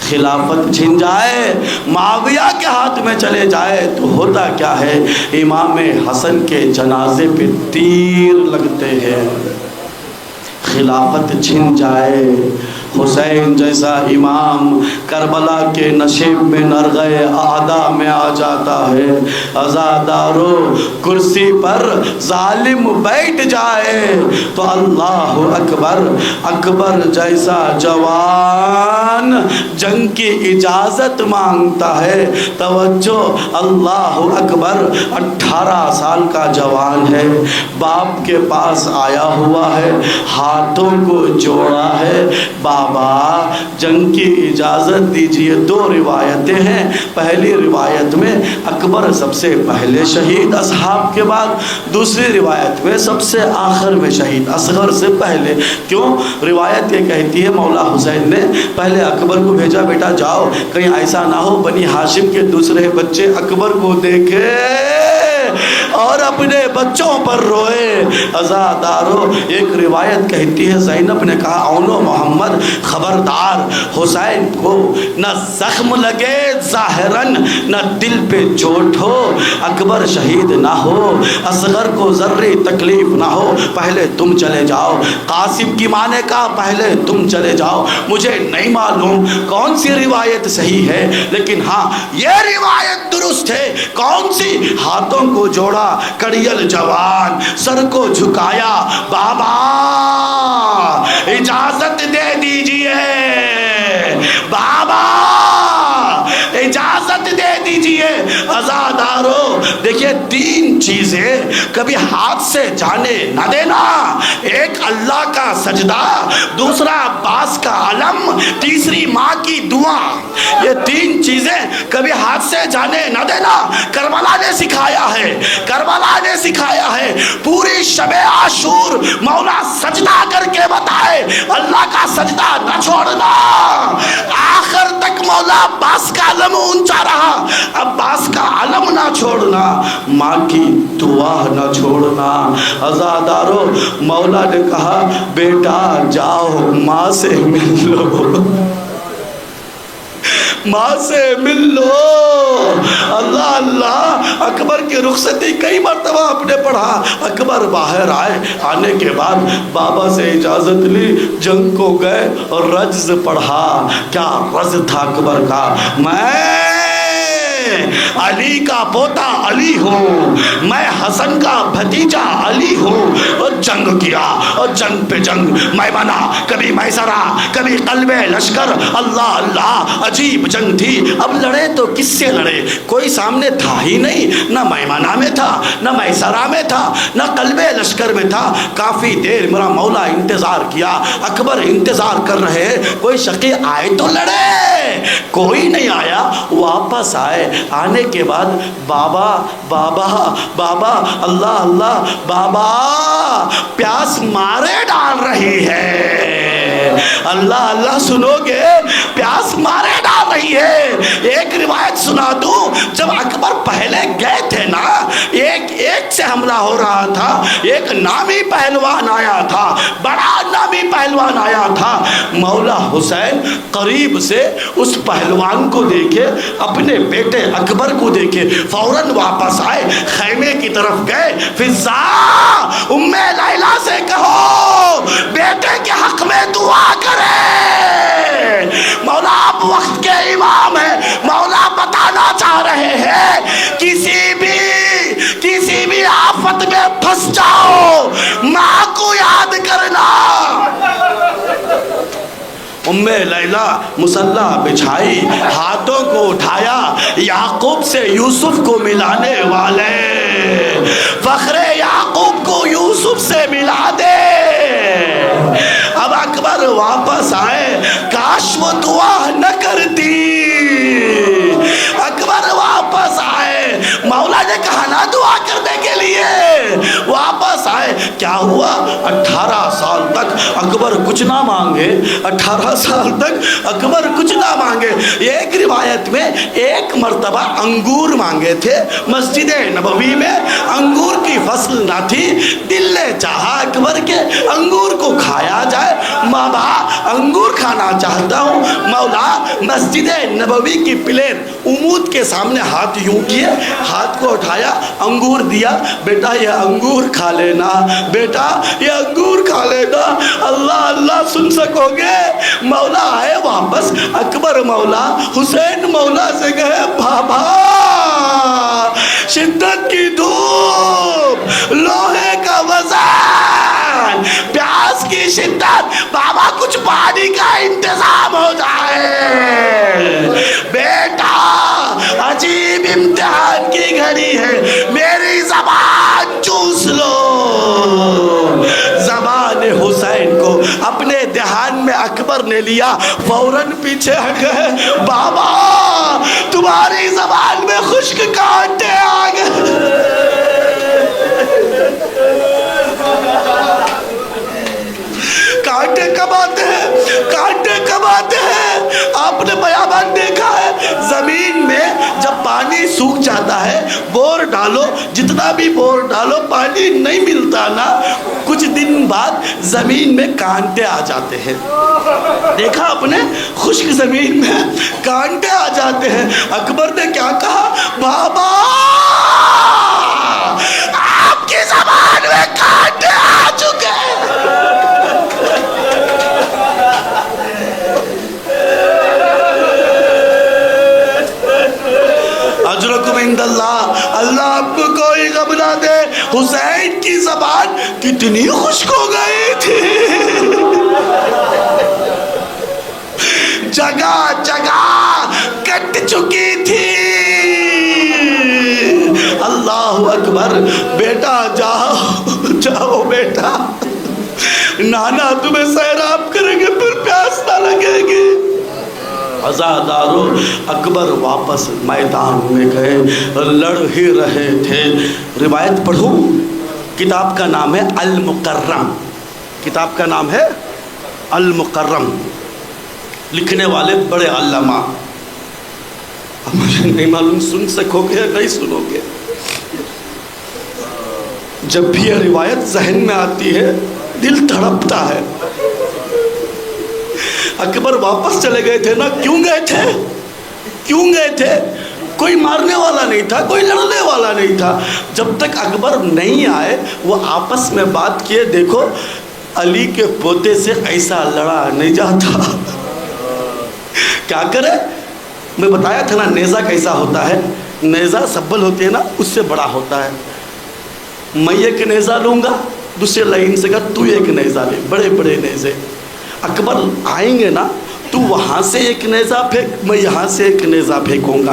Speaker 1: خلافت چھن جائے، معاویہ کے ہاتھ میں چلے جائے تو ہوتا کیا ہے؟ امام حسن کے جنازے پہ تیر لگتے ہیں۔ خلافت چھن جائے، حسین جیسا امام کربلا کے نشیب میں نرغے اعدا میں آ جاتا ہے۔ عزادارو کرسی پر ظالم بیٹھ جائے تو اللہ اکبر، اکبر جیسا جوان جنگ کی اجازت مانگتا ہے۔ توجہ، اللہ اکبر، 18 سال کا جوان ہے، باپ کے پاس آیا ہوا ہے، ہاتھوں کو جوڑا ہے، بابا جنگ کی اجازت دیجئے۔ 2 روایتیں ہیں، پہلی روایت میں اکبر سب سے پہلے شہید اصحاب کے بعد، دوسری روایت میں سب سے آخر میں شہید اصغر سے پہلے۔ کیوں؟ روایت یہ کہتی ہے مولا حسین نے پہلے اکبر کو بھیجا بیٹا جاؤ کہیں ایسا نہ ہو بنی ہاشم کے دوسرے بچے اکبر کو دیکھے اور اپنے بچوں پر روئے۔ عزادارو ایک روایت کہتی ہے زینب نے کہا اونو محمد خبردار، حسین کو نہ زخم لگے ظاہراً نہ دل پہ چوٹ ہو، اکبر شہید نہ ہو، اصغر کو ذرے تکلیف نہ ہو، پہلے تم چلے جاؤ۔ قاسم کی ماں نے کہا پہلے تم چلے جاؤ۔ مجھے نہیں معلوم کون سی روایت صحیح ہے لیکن ہاں یہ روایت درست ہے۔ کون سی؟ ہاتھوں کو جوڑا کڑیل جوان، سر کو جھکایا، بابا اجازت دے دیجئے بابا، اجازت دے دیجئے عزادارو۔ دیکھیے 3 چیزیں کبھی ہاتھ سے جانے نہ دینا، ایک اللہ کا سجدہ، دوسرا عباس کا علم، تیسری ماں کی دعا۔ یہ 3 چیزیں کبھی ہاتھ سے جانے نہ دینا۔ کربلا نے سکھایا ہے، کربلا نے سکھایا ہے، پوری شب عاشور مولا سجدہ کر کے بتائے اللہ کا سجدہ نہ چھوڑنا۔ آخر تک مولا عباس کا علم اونچا رہا، عباس کا علم نہ چھوڑنا، ماں کی دعا نہ چھوڑنا۔ عزادارو، مولا نے کہا بیٹا جاؤ ماں سے مل لو، ماں سے مل لو۔ اللہ اللہ، اکبر کی رخصتی کئی مرتبہ آپ نے پڑھا۔ اکبر باہر آئے، آنے کے بعد بابا سے اجازت لی، جنگ کو گئے اور رجز پڑھا۔ کیا رجز تھا اکبر کا؟ میں علی کا پوتا علی ہوں، میں حسن کا بھتیجا علی ہوں، اور جنگ کیا اور جنگ پہ جنگ میں بنا، کبھی میسرہ کبھی قلب لشکر۔ اللہ اللہ، عجیب جنگ تھی۔ اب لڑے تو کس سے لڑے؟ کوئی سامنے تھا ہی نہیں، نہ میمنہ میں تھا، نہ میسرہ میں تھا، نہ قلب لشکر میں تھا۔ کافی دیر میرا مولا انتظار کیا، اکبر انتظار کر رہے کوئی شقی آئے تو لڑے، کوئی نہیں آیا۔ واپس آئے، آنے کے بعد بابا بابا بابا، اللہ اللہ، بابا پیاس مارے ڈال رہی ہے، اللہ اللہ سنو گے، پیاس مارے ڈال رہی ہے۔ ایک روایت سنا دوں، جب اکبر پہلے گئے تھے نا، ایک سے حملہ ہو رہا تھا، ایک نامی پہلوان آیا تھا، بڑا نامی پہلوان آیا تھا۔ مولا حسین قریب سے اس پہلوان کو دیکھے، اپنے بیٹے اکبر کو دیکھے، فوراً واپس آئے، خیمے کی طرف گئے۔ فضا، ام لیلہ سے کہو بیٹے کے حق میں دعا کرے۔ مولا آپ وقت کے امام ہیں، مولا بتانا چاہ رہے ہیں کسی بھی آفت میں پھنس جاؤ، ماں کو یاد کرنا۔ ام لیلہ مصلی بچھائی، ہاتھوں کو اٹھایا، یعقوب سے یوسف کو ملانے والے، فخر یعقوب کو یوسف سے ملا دے۔ اب اکبر واپس آئے، کاش وہ دعا نہ کرتی۔ اکبر واپس آئے، مولا نے کہا نا دعا کرنے کے لیے، واپس آئے۔ کیا ہوا؟ 18 سال تک اکبر کچھ نہ مانگے، 18 سال تک اکبر کچھ نہ مانگے۔ ایک روایت میں ایک مرتبہ انگور مانگے تھے، مسجد نبوی میں انگور کی فصل نہ تھی، دل نے چاہا اکبر کے انگور کو کھایا جائے، بابا انگور کھانا چاہتا ہوں۔ مولا مسجد نبوی کی پلین عمود کے سامنے ہاتھ یوں کیے، ہاتھ کو اٹھایا، انگور دیا، بیٹا یہ انگور کھا لینا، بیٹا یہ انگور کھا لینا، اللہ اللہ سن سکو گے۔ مولا آئے واپس، اکبر مولا حسین مولا سے کہے بابا شدت کی دھوپ، لوہے کا وزن، پیاس کی شدت، بابا کچھ پانی کا انتظام ہو جائے۔ بیٹا عجیب امتحان کی گھڑی ہے، میری زبان چوس لو۔ زبان حسین کو اپنے دہان میں اکبر نے لیا، فوراً پیچھے ہٹ گئے، بابا تمہاری زبان میں خشک کانٹے آ گئے۔ کانٹے کب آتے ہیں؟ کانٹے کب آتے ہیں؟ آپ نے بیابان دیکھا ہے، زمین میں جب پانی سوکھ جاتا ہے، بور ڈالو، جتنا بھی بور ڈالو پانی نہیں ملتا نا، کچھ دن بعد زمین میں کانٹے آ جاتے ہیں۔ دیکھا آپ نے، خشک زمین میں کانٹے آ جاتے ہیں۔ اکبر نے کیا کہا؟ بابا آپ کی زبان میں کانٹے آ چکے ہیں۔ اجرکم عند اللہ، اللہ آپ کو کوئی غم نہ دے۔ حسین کی زبان کتنی خشک ہو گئی تھی۔ جگہ جگہ کٹ چکی تھی۔ اللہ اکبر۔ بیٹا جاؤ جاؤ بیٹا، نانا تمہیں سیراب کریں گے، پھر پیاس نہ لگے گی۔ عزادارو اکبر واپس میدان میں گئے، لڑ ہی رہے تھے۔ روایت پڑھوں، کتاب کا نام ہے المکرم، کتاب کا نام ہے المکرم، لکھنے والے بڑے علامہ، اب مجھے نہیں معلوم سن سکو گے یا نہیں سنو گے۔ جب بھی یہ روایت ذہن میں آتی ہے دل تڑپتا ہے۔ اکبر واپس چلے گئے تھے نا، کیوں گئے تھے؟ کیوں گئے تھے؟ کوئی مارنے والا نہیں تھا، کوئی لڑنے والا نہیں تھا۔ جب تک اکبر نہیں آئے وہ آپس میں بات کیے، دیکھو علی کے پوتے سے ایسا لڑا نہیں جاتا، کیا کرے؟ میں بتایا تھا نا نیزہ کیسا ہوتا ہے، نیزہ سبل ہوتی ہے نا اس سے بڑا ہوتا ہے۔ میں ایک نیزہ لوں گا، دوسرے لائن سے کہا تو ایک نیزہ لے، بڑے بڑے نیزے۔ اکبر آئیں گے نا تو وہاں سے ایک نیزہ پھینک، میں یہاں سے ایک نیزہ پھینکوں گا،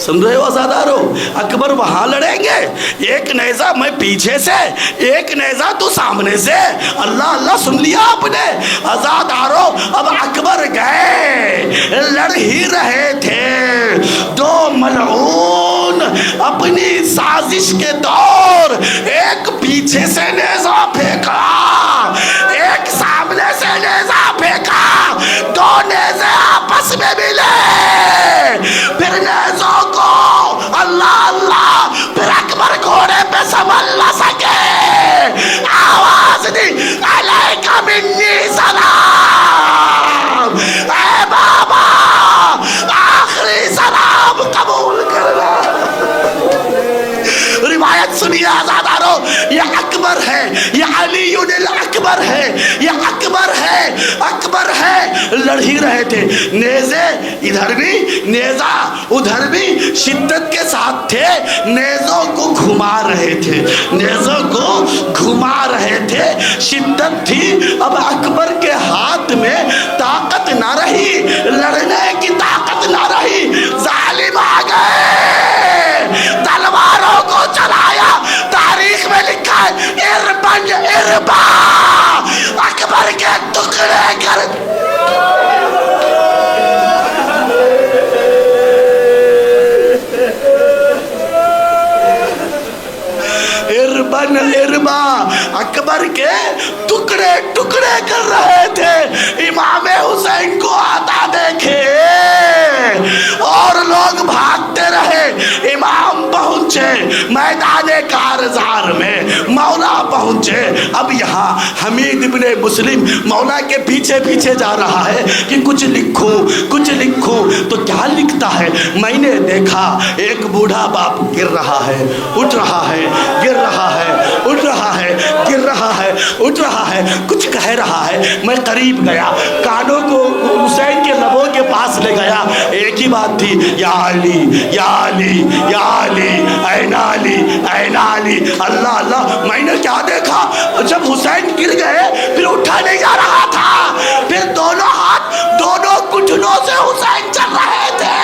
Speaker 1: سن رہے ہو عزادارو؟ اکبر وہاں لڑیں گے، ایک نیزہ میں پیچھے سے، ایک نیزہ تو سامنے سے۔ اللہ اللہ سن لیا آپ نے عزادارو؟ اب اکبر گئے، لڑ ہی رہے تھے، دو ملعون اپنی سازش کے دور، ایک پیچھے سے نیزہ پھینکا، ایک سامنے سے نیزہ پھینکا، دو نیزے آپس میں ملے، پھر نیزوں کو اللہ اللہ، پھر اکبر گھوڑے پہ سنبھل نہ سکے، آواز دی علیکہ منی سلام، اے بابا آخری سلام قبول کرنا۔ روایت سنیے عزادارو، یہ اکبر ہے، یہ علی الاکبر ہے، یہ اکبر ہے، اکبر ہے۔ لڑ ہی رہے تھے، نیزے ادھر بھی نیزہ ادھر بھی شدت کے ساتھ تھے، نیزوں کو گھما رہے تھے، نیزوں کو گھما رہے تھے، شدت تھی۔ اب اکبر کے ہاتھ میں طاقت نہ رہی، لڑنے کی طاقت نہ رہی، ظالم آ گئے، تلواروں کو چلایا۔ تاریخ میں لکھا ہے اربن اربا، اکبر کے ٹکڑے کر اربن اربا، اکبر کے ٹکڑے ٹکڑے کر رہے تھے۔ امام حسین کو آتا دیکھے اور لوگ بھاگتے رہے، امام پہنچے میدان کارزار میں، مولا پہنچے۔ اب یہاں حمید ابن مسلم مولا کے پیچھے پیچھے جا رہا ہے کہ کچھ لکھوں کچھ لکھوں، تو کیا لکھتا ہے؟ میں نے دیکھا ایک بوڑھا باپ گر رہا ہے، اٹھ رہا ہے، گر رہا ہے، اٹھ رہا ہے، گر رہا ہے، اٹھ رہا ہے، کچھ کہہ رہا ہے۔ میں قریب گیا، کانوں کو حسین کے لبوں کے پاس لے گیا، ایک ہی بات تھی، یا علی یا علی یا علی، این علی این علی، اللہ اللہ۔ میں نے کیا دیکھا؟ جب حسین گر گئے پھر اٹھا نہیں جا رہا تھا، پھر دونوں ہاتھ دونوں گھٹنوں سے حسین چل رہے تھے۔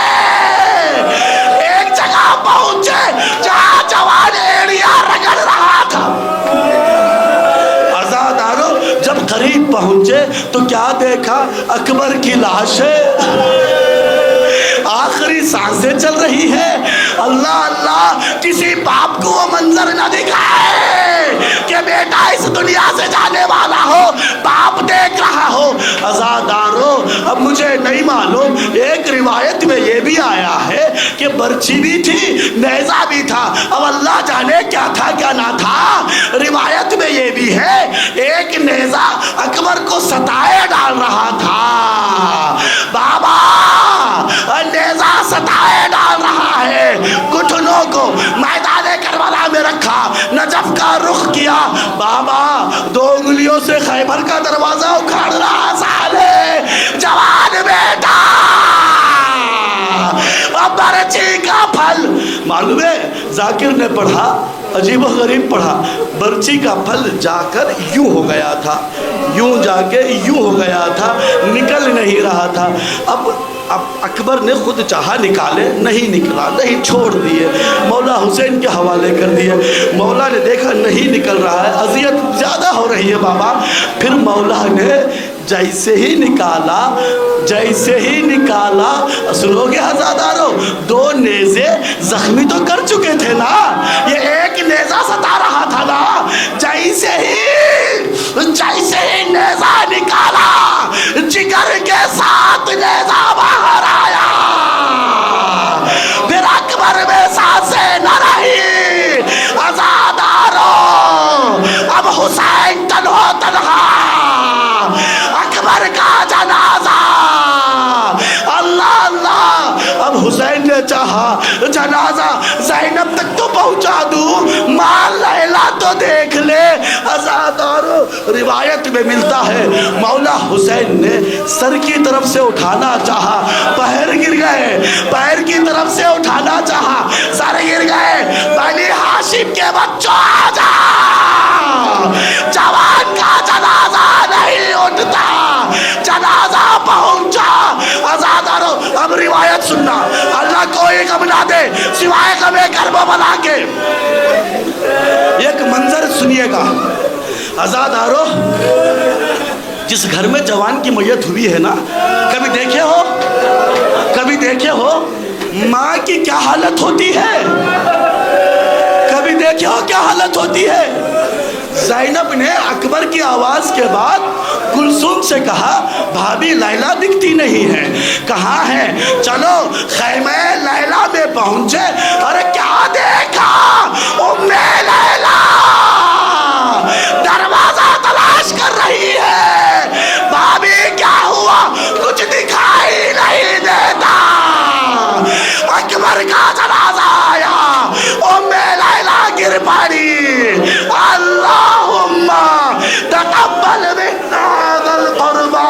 Speaker 1: ایک جگہ پہنچے جہاں جوان ایڑیا رگڑ رہا تھا۔ عزادارو جب قریب پہنچے تو کیا دیکھا؟ اکبر کی لاش ہے، آخری سانسیں چل رہی ہے۔ اللہ اللہ، کسی باپ کو وہ منظر نہ دکھائے کہ بیٹا اس دنیا سے جانے والا ہو، باپ دیکھ رہا ہو۔ عزادارو اب مجھے نہیں معلوم، ایک روایت میں یہ بھی آیا ہے کہ برچھی بھی تھی، نیزہ بھی تھا، اب اللہ جانے کیا تھا کیا نہ تھا۔ روایت میں یہ بھی ہے ایک نیزہ اکبر کو ستائے ڈال رہا تھا، بابا نیزہ ستائے ڈال رہا ہے، گھٹنوں کو میدان کربلا میں رکھا، نجف کا رخ کیا، بابا دو انگلیوں سے خیبر کا دروازہ اکھاڑ رہا، سالے جوان بیٹا، برچی کا پھل۔ معلوم ہے ذاکر نے پڑھا، عجیب و غریب پڑھا، برچی کا پھل جا کر یوں ہو گیا تھا، یوں جا کے یوں ہو گیا تھا، نکل نہیں رہا تھا۔ اب اب اکبر نے خود چاہا نکالے، نہیں نکلا، نہیں، چھوڑ دیے، مولا حسین کے حوالے کر دیے۔ مولا نے دیکھا نہیں نکل رہا ہے، اذیت زیادہ ہو رہی ہے بابا۔ پھر مولا نے جیسے ہی نکالا، سنو گے ہزادارو، 2 نیزے زخمی تو کر چکے تھے نا، یہ ایک نیزہ ستا رہا تھا نا۔ جیسے ہی نیزہ نکالا، جگر کے ساتھ نیزہ باہر آیا۔ پھر اکبر میں سانسیں نہ رہی، عزادارو اب حسین تنہا اکبر کا جنازہ، اللہ اللہ۔ اب حسین نے چاہا جنازہ زینب تک تو پہنچا دوں، ماں لیلا تو دیکھ لے۔ عزادارو روایت میں ملتا ہے مولا حسین نے سر کی طرف سے اٹھانا چاہا، پیر گر گئے، پیر کی طرف سے اٹھانا چاہا، سر گر گئے۔ بنی ہاشم کے بچوں آ جا، جوان کا جنازہ نہیں اٹھتا، جنازہ پہنچا۔ عزادارو اب روایت سننا، اللہ کوئی غم نہ دے سوائے غم کرب بلا کے۔ ایک منظر سنیے گا عزادارو، جس گھر میں جوان کی میت ہوئی ہے نا، کبھی دیکھے ہو ماں کی کیا حالت ہوتی ہے؟ کبھی دیکھے ہو کیا حالت ہوتی ہے؟ زینب نے اکبر کی آواز کے بعد کلثوم سے کہا، بھابی لیلا دکھتی نہیں ہے، کہاں ہے؟ چلو خیمہ لیلا میں پہنچے۔ ارے کیا دیکھا؟ ام لیلا دروازہ تلاش کر رہی ہے، بھابی کیا ہوا؟ کچھ دکھائی نہیں دیتا۔ اکبر کا جنازہ آیا، ام لیلا گر پڑی۔ اللہم تقبل منا ذا القربى۔